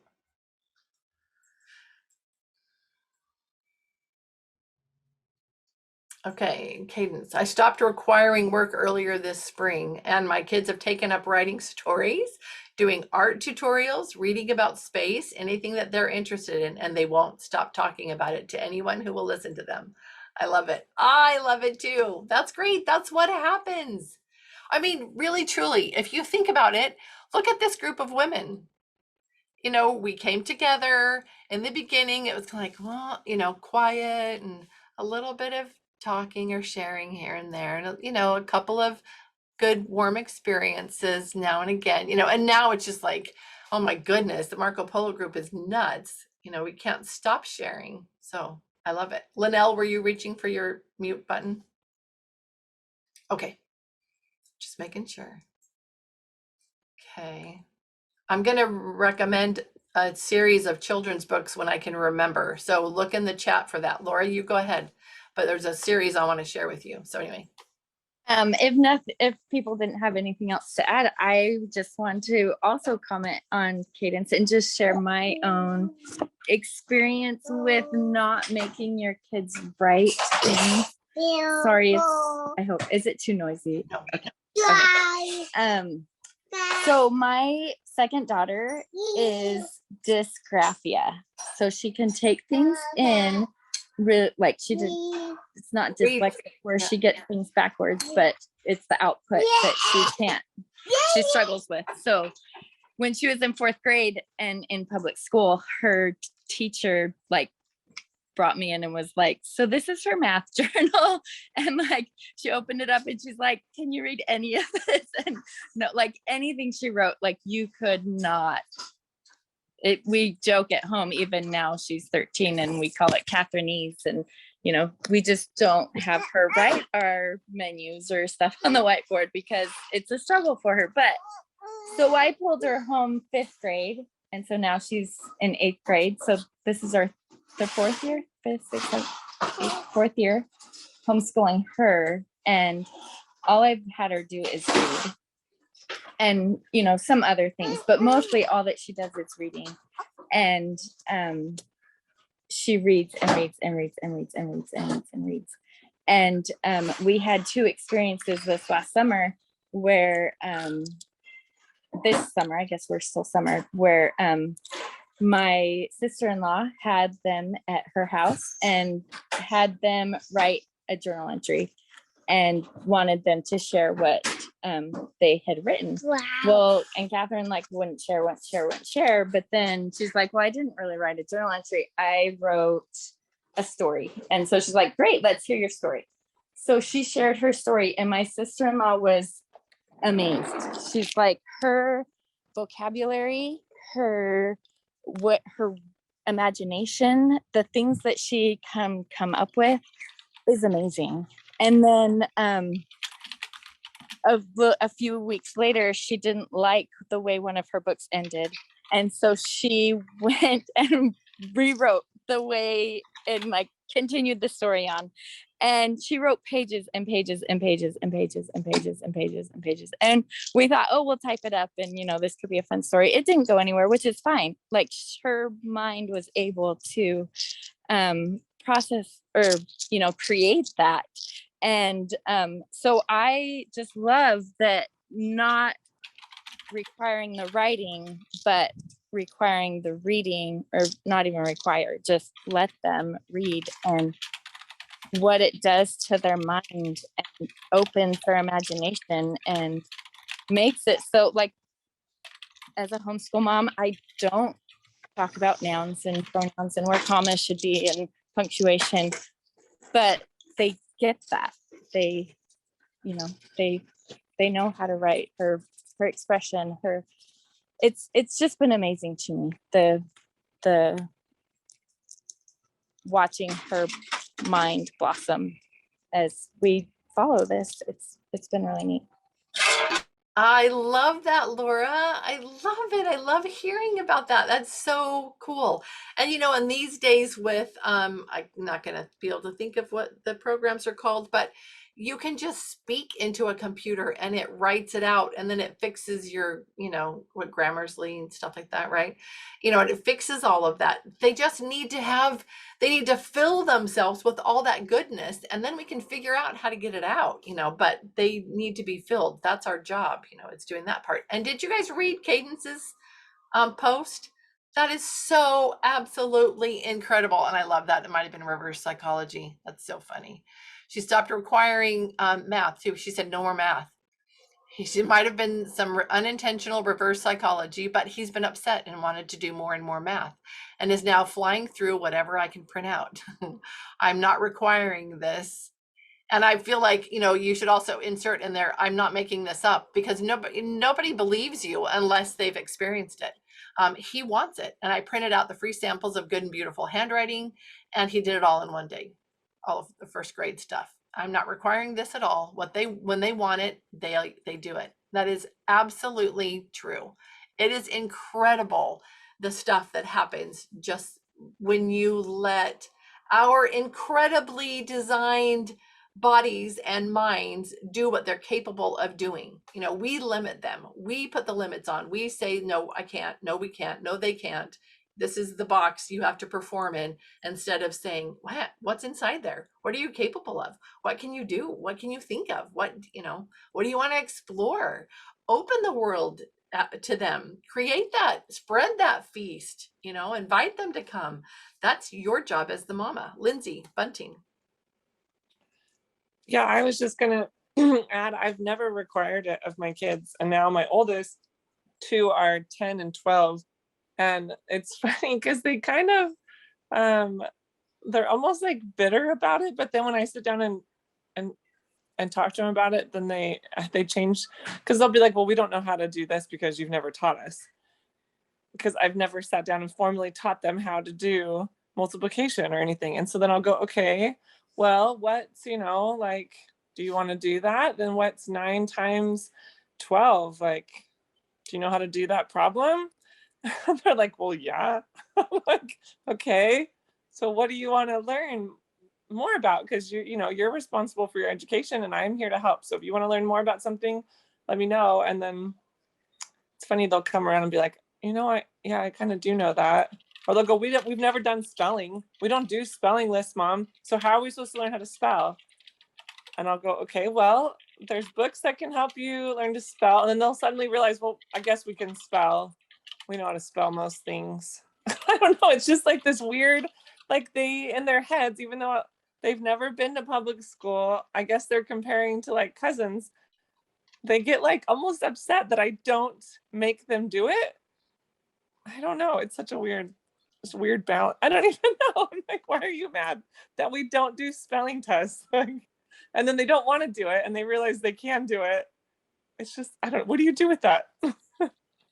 Okay, Cadence. I stopped requiring work earlier this spring, and my kids have taken up writing stories, doing art tutorials, reading about space, anything that they're interested in, and they won't stop talking about it to anyone who will listen to them. I love it. I love it too. That's great. That's what happens. I mean, really, truly, if you think about it, look at this group of women. We came together in the beginning. It was like, well, quiet and a little bit of talking or sharing here and there, and a couple of good warm experiences now and again, and now it's just like, oh my goodness, the Marco Polo group is nuts. We can't stop sharing. So I love it. Linnell, were you reaching for your mute button? Okay, just making sure. Okay, I'm going to recommend a series of children's books when I can remember, so look in the chat for that. Laura, you go ahead. But there's a series I want to share with you. So anyway. If people didn't have anything else to add, I just want to also comment on Cadence and just share my own experience with not making your kids write things. Sorry, I hope, is it too noisy? No. Okay. So my second daughter is dysgraphia. So she can take things in like she did. It's not Read. dyslexic where Yeah. she gets things backwards, but it's the output that she struggles with. So when she was in 4th grade and in public school, her teacher like brought me in and was like, so this is her math journal. And like, she opened it up and she's like, can you read any of this? And no, like anything she wrote, like you could not. We joke at home, even now she's 13 and we call it Catherine's. And, you know, we just don't have her write our menus or stuff on the whiteboard because it's a struggle for her. But so I pulled her home 5th grade. And so now she's in 8th grade. So this is the 4th year, 5th, 6th, 7th, 8th, 4th year homeschooling her. And all I've had her do is read. And, you know, some other things, but mostly all that she does is reading. And she reads and reads and reads and reads and reads and reads and reads. And we had 2 experiences this last summer where this summer, I guess we're still summer, where my sister-in-law had them at her house and had them write a journal entry and wanted them to share what they had written. Wow. Well, and Catherine like wouldn't share. But then she's like, well, I didn't really write a journal entry. I wrote a story. And so she's like, great, let's hear your story. So she shared her story and my sister-in-law was amazed. She's like, her vocabulary, her imagination, the things that she come up with is amazing. And then a few weeks later, she didn't like the way one of her books ended. And so she went and rewrote the way and like continued the story on. And she wrote pages and pages and pages and pages and pages and pages and pages. And we thought, oh, we'll type it up and, you know, this could be a fun story. It didn't go anywhere, which is fine. Like her mind was able to process or, you know, create that. And so I just love that, not requiring the writing, but requiring the reading, or not even require, just let them read, and what it does to their mind and opens their imagination and makes it so, like, as a homeschool mom, I don't talk about nouns and pronouns and where commas should be and punctuation, but they get that. They, you know, they know how to write. Her expression, it's just been amazing to me, the watching her mind blossom as we follow this. It's been really neat. I love that, Laura. I love it. I love hearing about that. That's so cool. And you know, in these days with I'm not going to be able to think of what the programs are called, but you can just speak into a computer and it writes it out, and then it fixes your, you know, what Grammarly and stuff like that, right? You know, and it fixes all of that. They just need to fill themselves with all that goodness, and then we can figure out how to get it out, you know, but they need to be filled. That's our job, you know, it's doing that part. And did you guys read Cadence's post? That is so absolutely incredible. And I love that. It might have been reverse psychology. That's so funny. She stopped requiring math too. She said no more math. She might have been some unintentional reverse psychology, but he's been upset and wanted to do more and more math and is now flying through whatever I can print out. I'm not requiring this. And I feel like, you know, you should also insert in there, I'm not making this up, because nobody believes you unless they've experienced it. He wants it. And I printed out the free samples of good and beautiful handwriting, and he did it all in one day, all of the first grade stuff. I'm not requiring this at all. When they want it, they do it. That is absolutely true. It is incredible, the stuff that happens just when you let our incredibly designed bodies and minds do what they're capable of doing. You know, we limit them. We put the limits on. We say, no, I can't. No, we can't. No, they can't. This is the box you have to perform in, instead of saying, what's inside there? What are you capable of? What can you do? What can you think of? What do you want to explore? open the world to them, create that, spread that feast, invite them to come. That's your job as the mama. Lindsay Bunting. Yeah, I was just gonna add, I've never required it of my kids, and now my oldest two are 10 and 12, and it's funny because they kind of they're almost like bitter about it, but then when I sit down and talk to them about it, then they change, because they'll be like, well, we don't know how to do this because you've never taught us, because I've never sat down and formally taught them how to do multiplication or anything. And so then I'll go, okay, well, what's, like, do you want to do that? Then what's 9 times 12? Like, do you know how to do that problem? They're like, well, yeah. I'm like, okay, so what do you want to learn more about? Because you're responsible for your education and I'm here to help. So if you want to learn more about something, let me know. And then it's funny, they'll come around and be like, I kind of do know that. Or they'll go, we've never done spelling. We don't do spelling lists, Mom. So how are we supposed to learn how to spell? And I'll go, okay, well, there's books that can help you learn to spell. And then they'll suddenly realize, well, I guess we can spell. We know how to spell most things. I don't know. It's just like this weird, like they, in their heads, even though they've never been to public school, I guess they're comparing to like cousins. They get like almost upset that I don't make them do it. I don't know. It's such a weird balance. I don't even know. I'm like, why are you mad that we don't do spelling tests? And then they don't want to do it and they realize they can do it. It's just, what do you do with that?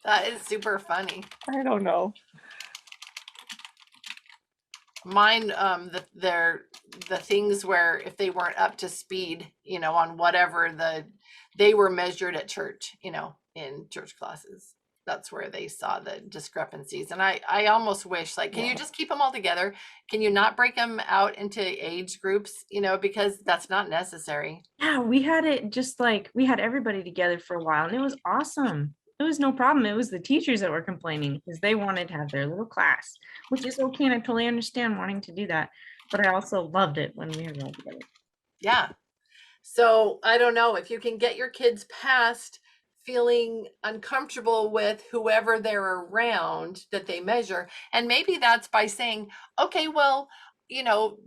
That is super funny. I don't know. Mine, the things where if they weren't up to speed, on whatever they were measured at church, in church classes. That's where they saw the discrepancies. And I almost wish, like, can you just keep them all together? Can you not break them out into age groups, because that's not necessary. Yeah, we had it just like we had everybody together for a while and it was awesome. It was no problem. It was the teachers that were complaining because they wanted to have their little class, which is okay. And I totally understand wanting to do that. But I also loved it when we were all together. Yeah. So I don't know if you can get your kids past feeling uncomfortable with whoever they're around that they measure. And maybe that's by saying, okay, well,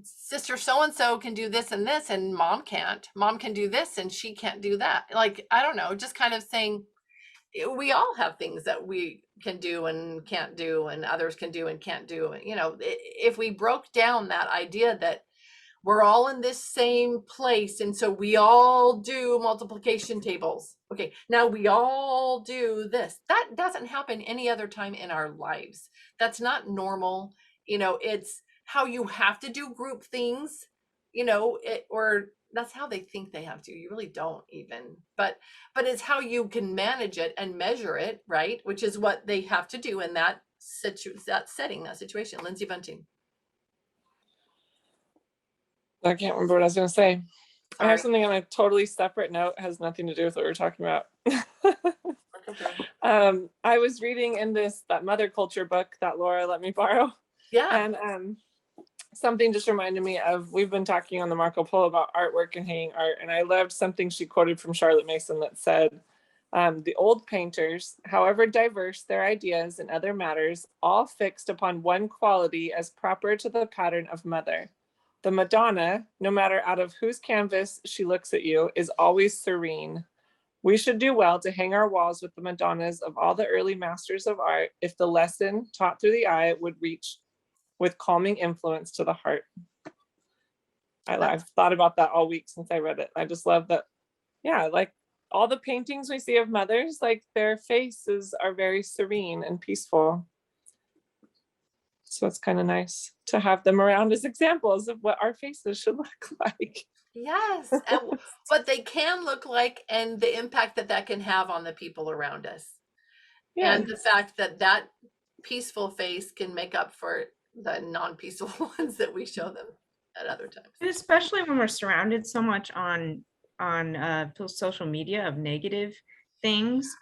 sister so-and-so can do this and this, and mom can't. Mom can do this and she can't do that. Like, I don't know, just kind of saying, we all have things that we can do and can't do and others can do and can't do. If we broke down that idea that we're all in this same place and so we all do multiplication tables. Okay, now we all do this. That doesn't happen any other time in our lives. That's not normal. It's how you have to do group things, or that's how they think they have to. You really don't even, but it's how you can manage it and measure it, right? Which is what they have to do in that setting, that situation. Lindsay Bunting. I can't remember what I was going to say. I Sorry. have something on a totally separate note, has nothing to do with what we're talking about. I was reading in that mother culture book that Laura let me borrow. Yeah. And something just reminded me of, we've been talking on the Marco Polo about artwork and hanging art. And I loved something she quoted from Charlotte Mason that said, the old painters, however diverse their ideas and other matters, all fixed upon one quality as proper to the pattern of mother. The Madonna, no matter out of whose canvas she looks at you, is always serene. We should do well to hang our walls with the Madonnas of all the early masters of art if the lesson taught through the eye would reach with calming influence to the heart. I've thought about that all week since I read it. I just love that. Yeah, like all the paintings we see of mothers, like their faces are very serene and peaceful. So it's kind of nice to have them around as examples of what our faces should look like. Yes, and what they can look like and the impact that can have on the people around us. Yeah. And the fact that peaceful face can make up for the non-peaceful ones that we show them at other times. And especially when we're surrounded so much on social media of negative things.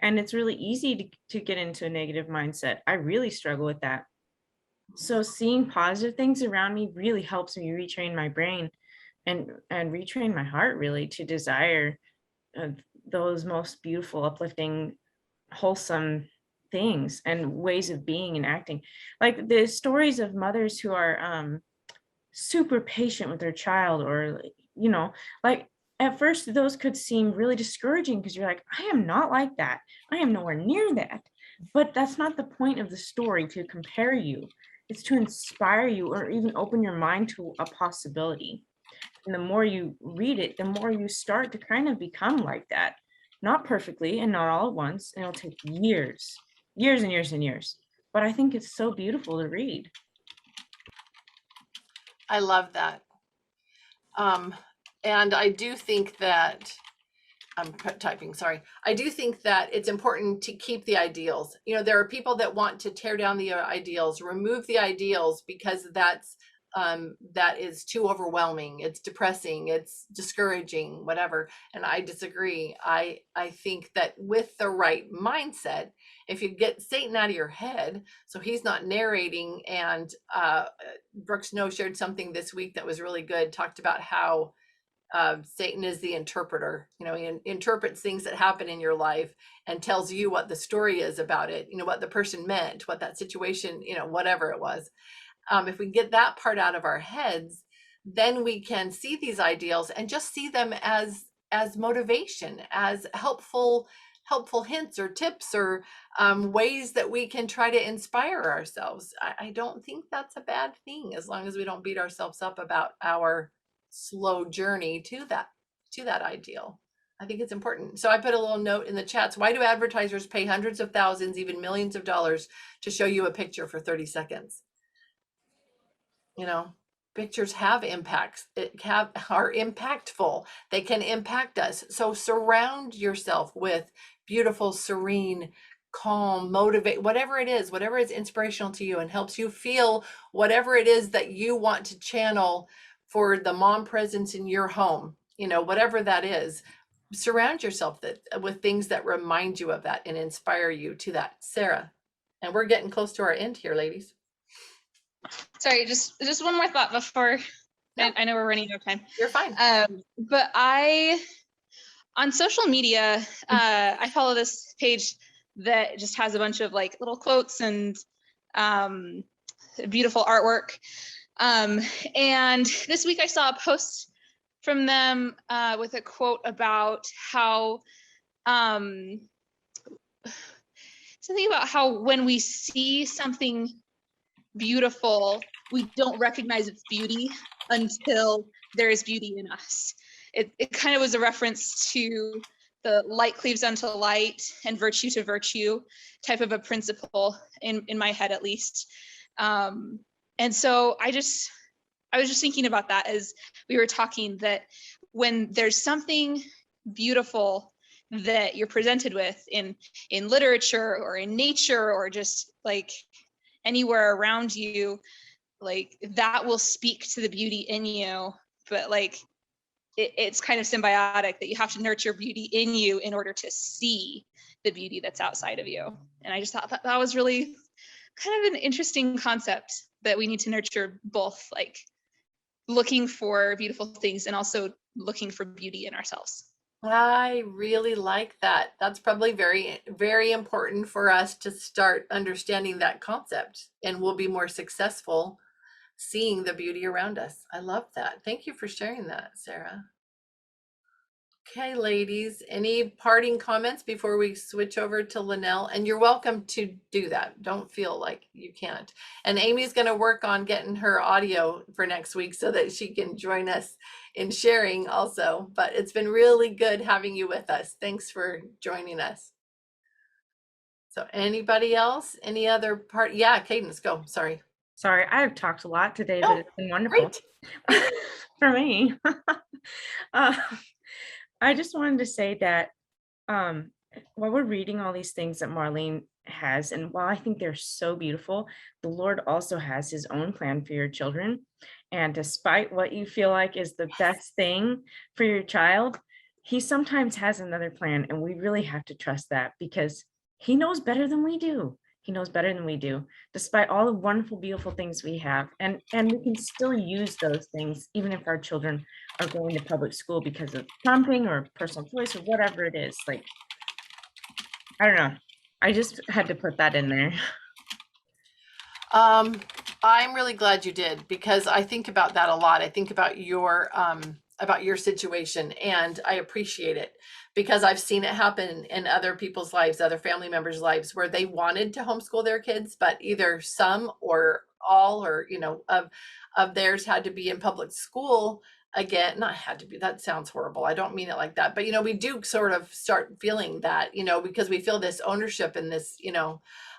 And it's really easy to get into a negative mindset. I really struggle with that. So seeing positive things around me really helps me retrain my brain and retrain my heart really to desire those most beautiful, uplifting, wholesome things and ways of being and acting. Like the stories of mothers who are super patient with their child, or, you know, like at first those could seem really discouraging because you're like, I am not like that. I am nowhere near that. But that's not the point of the story, to compare you. It's to inspire you or even open your mind to a possibility. And the more you read it, the more you start to kind of become like that. Not perfectly and not all at once. And it'll take years, years and years and years. But I think it's so beautiful to read. I love that. And I do think that typing, sorry. I do think that it's important to keep the ideals. You know, there are people that want to tear down the ideals, remove the ideals because that is too overwhelming. It's depressing, it's discouraging, whatever. And I disagree. I think that with the right mindset, if you get Satan out of your head, so he's not narrating, and Brooke Snow shared something this week that was really good, talked about how Satan is the interpreter. You know, he interprets things that happen in your life and tells you what the story is about it, you know, what the person meant, what that situation, you know, whatever it was. If we get that part out of our heads, then we can see these ideals and just see them as motivation, as helpful hints or tips, or ways that we can try to inspire ourselves. I don't think that's a bad thing, as long as we don't beat ourselves up about our slow journey to that ideal. I think it's important. So I put a little note in the chats. Why do advertisers pay hundreds of thousands, even millions of dollars to show you a picture for 30 seconds? You know, pictures have impacts. Are impactful. They can impact us. So surround yourself with beautiful, serene, calm, motivate, whatever it is, whatever is inspirational to you and helps you feel whatever it is that you want to channel for the mom presence in your home, you know, whatever that is. Surround yourself with things that remind you of that and inspire you to that. Sarah, and we're getting close to our end here, ladies. Sorry, just one more thought before. Yeah. I know we're running out of time. You're fine. But on social media, I follow this page that just has a bunch of like little quotes and beautiful artwork. And this week I saw a post from them with a quote about how something about how when we see something beautiful, we don't recognize its beauty until there is beauty in us. It kind of was a reference to the light cleaves unto light and virtue to virtue type of a principle in my head, at least. And so I was just thinking about that as we were talking, that when there's something beautiful that you're presented with in literature or in nature or just like anywhere around you, like that will speak to the beauty in you. But like it's kind of symbiotic, that you have to nurture beauty in you in order to see the beauty that's outside of you. And I just thought that was really kind of an interesting concept, that we need to nurture both, like looking for beautiful things and also looking for beauty in ourselves. I really like that. That's probably very, very important for us to start understanding that concept, and we'll be more successful seeing the beauty around us. I love that. Thank you for sharing that, Sarah. Okay, ladies, any parting comments before we switch over to Linnell? And you're welcome to do that. Don't feel like you can't. And Amy's going to work on getting her audio for next week so that she can join us in sharing also. But it's been really good having you with us. Thanks for joining us. So anybody else? Any other part? Yeah, Cadence, go. Sorry. Sorry, I've talked a lot today, but it's been wonderful for me. I just wanted to say that while we're reading all these things that Marlene has, and while I think they're so beautiful, the Lord also has his own plan for your children. And despite what you feel like is the best thing for your child, he sometimes has another plan, and we really have to trust that, because he knows better than we do. He knows better than we do, despite all the wonderful, beautiful things we have. And we can still use those things, even if our children are going to public school because of prompting or personal choice or whatever it is. Like, I don't know. I just had to put that in there. I'm really glad you did, because I think about that a lot. I think about your situation, and I appreciate it because I've seen it happen in other people's lives, other family members' lives, where they wanted to homeschool their kids, but either some or all, or of theirs had to be in public school again. Not had to be, that sounds horrible. I don't mean it like that, but we do sort of start feeling that, because we feel this ownership and this,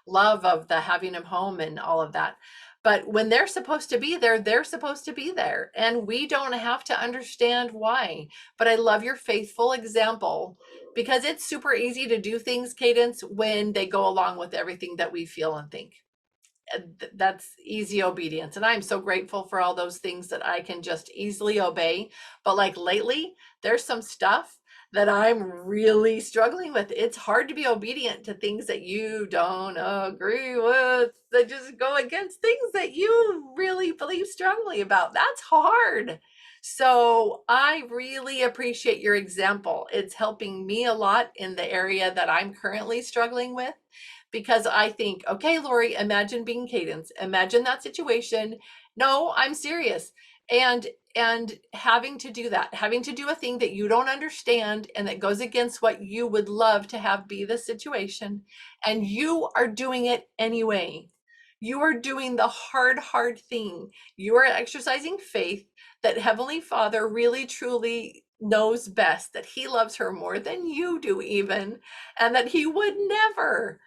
love of the having them home and all of that. But when they're supposed to be there, they're supposed to be there. And we don't have to understand why. But I love your faithful example, because it's super easy to do things, Cadence, when they go along with everything that we feel and think. That's easy obedience. And I'm so grateful for all those things that I can just easily obey. But like lately, there's some stuff that I'm really struggling with. It's hard to be obedient to things that you don't agree with, that just go against things that you really believe strongly about. That's hard. So I really appreciate your example. It's helping me a lot in the area that I'm currently struggling with, because I think, okay, Lori, imagine being Cadence. Imagine that situation. No, I'm serious. And having to do that, having to do a thing that you don't understand and that goes against what you would love to have be the situation, and you are doing it anyway. You are doing the hard thing. You are exercising faith that Heavenly Father really truly knows best, that He loves her more than you do even, and that He would never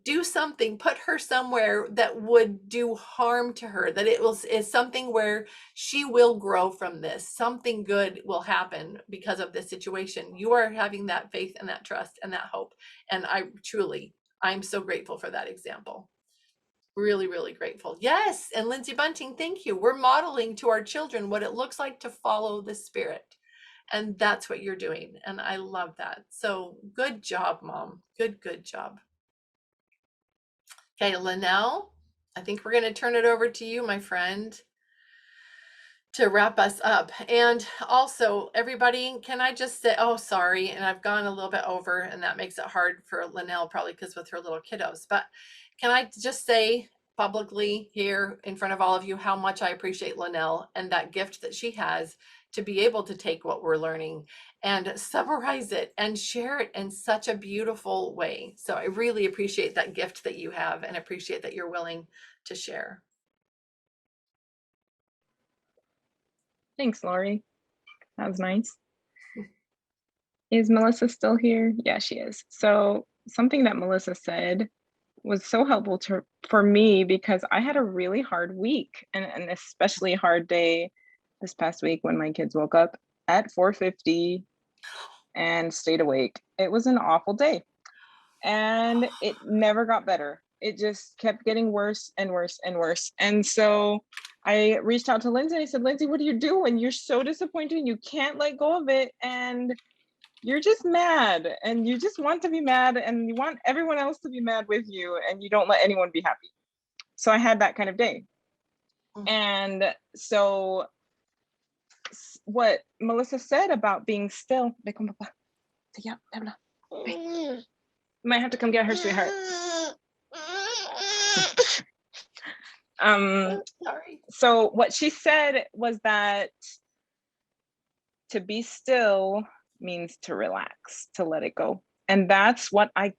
do something, put her somewhere that would do harm to her, that is something where she will grow from this. Something good will happen because of this situation. You are having that faith and that trust and that hope. And I'm so grateful for that example. Really, really grateful. Yes. And Lindsay Bunting, thank you. We're modeling to our children what it looks like to follow the Spirit. And that's what you're doing. And I love that. So good job, Mom. Good job. Okay, Linnell, I think we're going to turn it over to you, my friend, to wrap us up. And also, everybody, can I just say, oh, sorry, and I've gone a little bit over, and that makes it hard for Linnell, probably because with her little kiddos. But can I just say publicly here in front of all of you how much I appreciate Linnell and that gift that she has to be able to take what we're learning and summarize it and share it in such a beautiful way. So I really appreciate that gift that you have, and appreciate that you're willing to share. Thanks, Lori. That was nice. Is Melissa still here? Yeah, she is. So something that Melissa said was so helpful for me, because I had a really hard week, and an especially hard day this past week when my kids woke up at 4:50 and stayed awake. It was an awful day, and it never got better. It just kept getting worse and worse and worse. And so I reached out to Lindsay. I said, Lindsay, what are you doing? You're so disappointed. You can't let go of it. And you're just mad, and you just want to be mad, and you want everyone else to be mad with you, and you don't let anyone be happy. So I had that kind of day. And so what Melissa said about being still, you might have to come get her, sweetheart. Sorry. So what she said was that to be still means to relax, to let it go. And that's what I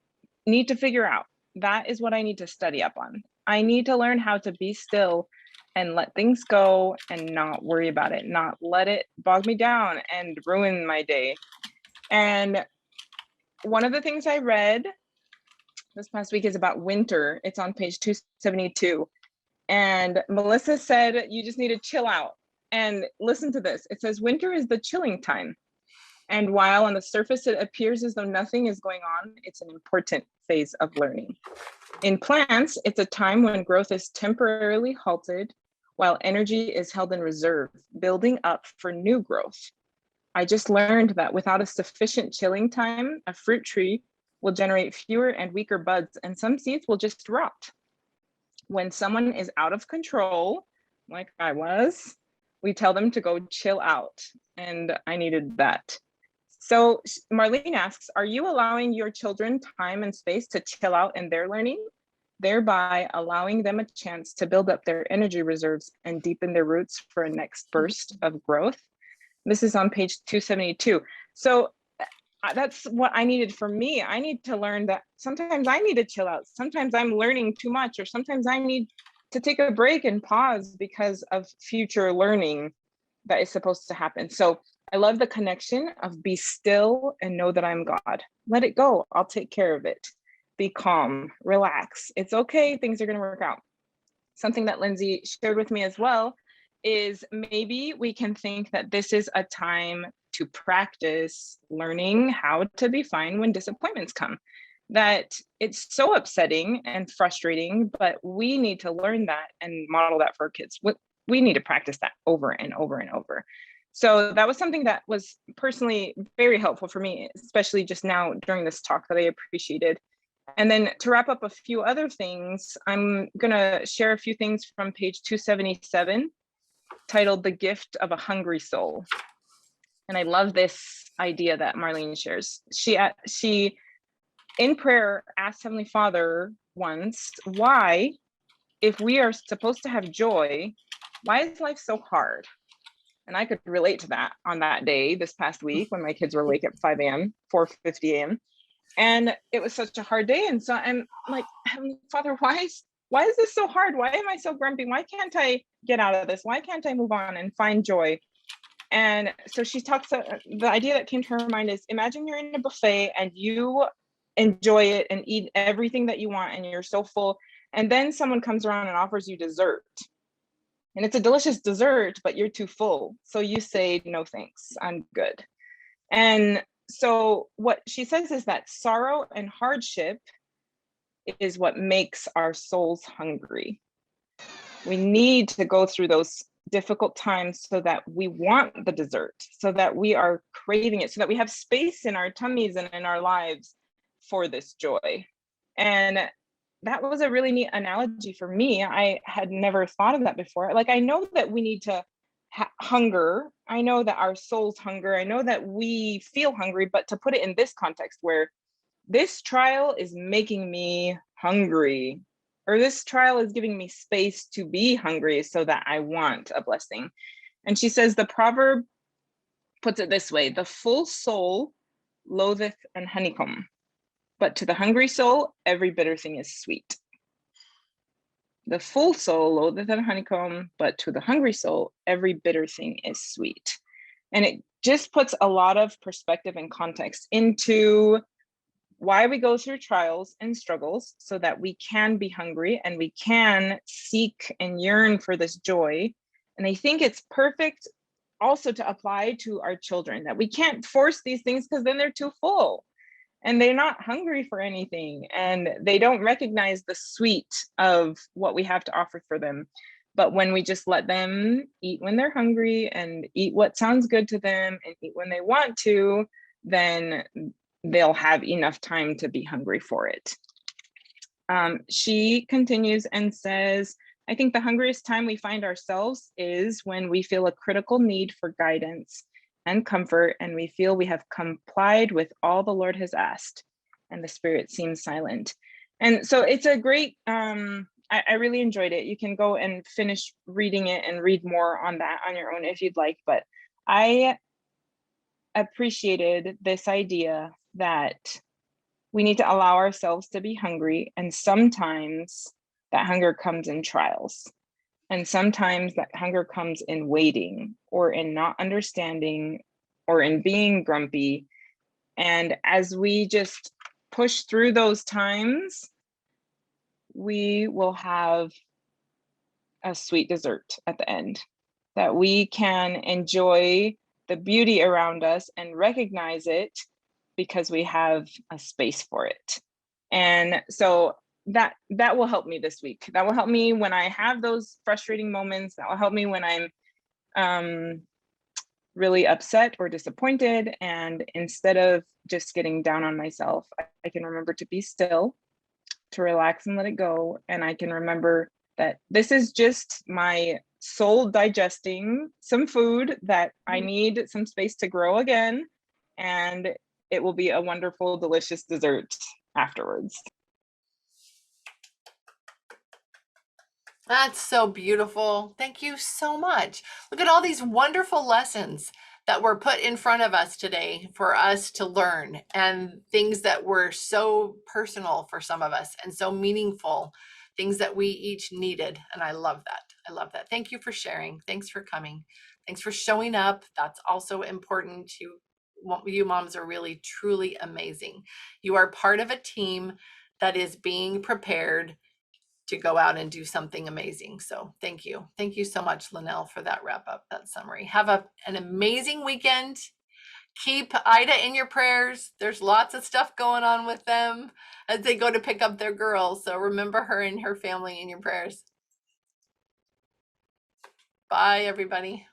need to figure out. That is what I need to study up on. I need to learn how to be still and let things go and not worry about it, not let it bog me down and ruin my day. And one of the things I read this past week is about winter. It's on page 272. And Melissa said, you just need to chill out. And listen to this. It says, winter is the chilling time. And while on the surface it appears as though nothing is going on, it's an important phase of learning. In plants, it's a time when growth is temporarily halted while energy is held in reserve, building up for new growth. I just learned that without a sufficient chilling time, a fruit tree will generate fewer and weaker buds, and some seeds will just rot. When someone is out of control, like I was, we tell them to go chill out, and I needed that. So Marlene asks, are you allowing your children time and space to chill out in their learning, thereby allowing them a chance to build up their energy reserves and deepen their roots for a next burst of growth? This is on page 272. So that's what I needed for me. I need to learn that sometimes I need to chill out. Sometimes I'm learning too much, or sometimes I need to take a break and pause because of future learning that is supposed to happen. So I love the connection of be still and know that I'm God. Let it go. I'll take care of it. Be calm, relax. It's okay. Things are going to work out. Something that Lindsay shared with me as well is maybe we can think that this is a time to practice learning how to be fine when disappointments come. That it's so upsetting and frustrating, but we need to learn that and model that for our kids. We need to practice that over and over and over. So that was something that was personally very helpful for me, especially just now during this talk, that I appreciated. And then to wrap up a few other things, I'm gonna share a few things from page 277, titled The Gift of a Hungry Soul. And I love this idea that Marlene shares. She in prayer asked Heavenly Father once, why, if we are supposed to have joy, why is life so hard? And I could relate to that on that day this past week when my kids were awake at 5 a.m., 4:50 a.m. And it was such a hard day. And so I'm like, Heavenly Father, why is this so hard? Why am I so grumpy? Why can't I get out of this? Why can't I move on and find joy? And so she talks, the idea that came to her mind is, imagine you're in a buffet and you enjoy it and eat everything that you want and you're so full. And then someone comes around and offers you dessert. And it's a delicious dessert, but you're too full. So you say, no, thanks, I'm good. And so what she says is that sorrow and hardship is what makes our souls hungry. We need to go through those difficult times so that we want the dessert, so that we are craving it, so that we have space in our tummies and in our lives for this joy. And that was a really neat analogy for me. I had never thought of that before. Like, I know that we need to hunger. I know that our souls hunger. I know that we feel hungry, but to put it in this context where this trial is making me hungry, or this trial is giving me space to be hungry so that I want a blessing. And she says the proverb puts it this way: the full soul loatheth an honeycomb, but to the hungry soul, every bitter thing is sweet. The full soul loatheth an honeycomb, but to the hungry soul, every bitter thing is sweet. And it just puts a lot of perspective and context into why we go through trials and struggles, so that we can be hungry and we can seek and yearn for this joy. And I think it's perfect also to apply to our children, that we can't force these things because then they're too full and they're not hungry for anything and they don't recognize the sweet of what we have to offer for them. But when we just let them eat when they're hungry and eat what sounds good to them and eat when they want to, then they'll have enough time to be hungry for it. She continues and says, I think the hungriest time we find ourselves is when we feel a critical need for guidance and comfort, and we feel we have complied with all the Lord has asked, and the Spirit seems silent. And so it's a great, I really enjoyed it. You can go and finish reading it and read more on that on your own if you'd like, but I appreciated this idea that we need to allow ourselves to be hungry, and sometimes that hunger comes in trials, and sometimes that hunger comes in waiting or in not understanding or in being grumpy. And as we just push through those times, we will have a sweet dessert at the end, that we can enjoy the beauty around us and recognize it because we have a space for it. And so that will help me this week. That will help me when I have those frustrating moments. That will help me when I'm really upset or disappointed. And instead of just getting down on myself, I can remember to be still, to relax and let it go. And I can remember that this is just my soul digesting some food that I need some space to grow again. And it will be a wonderful, delicious dessert afterwards. That's so beautiful. Thank you so much. Look at all these wonderful lessons that were put in front of us today for us to learn, and things that were so personal for some of us and so meaningful, things that we each needed. And I love that. I love that. Thank you for sharing. Thanks for coming. Thanks for showing up. That's also important. You moms are really, truly amazing. You are part of a team that is being prepared to go out and do something amazing. So thank you. Thank you so much, Linnell, for that wrap up, that summary. Have an amazing weekend. Keep Ida in your prayers. There's lots of stuff going on with them as they go to pick up their girls. So remember her and her family in your prayers. Bye, everybody.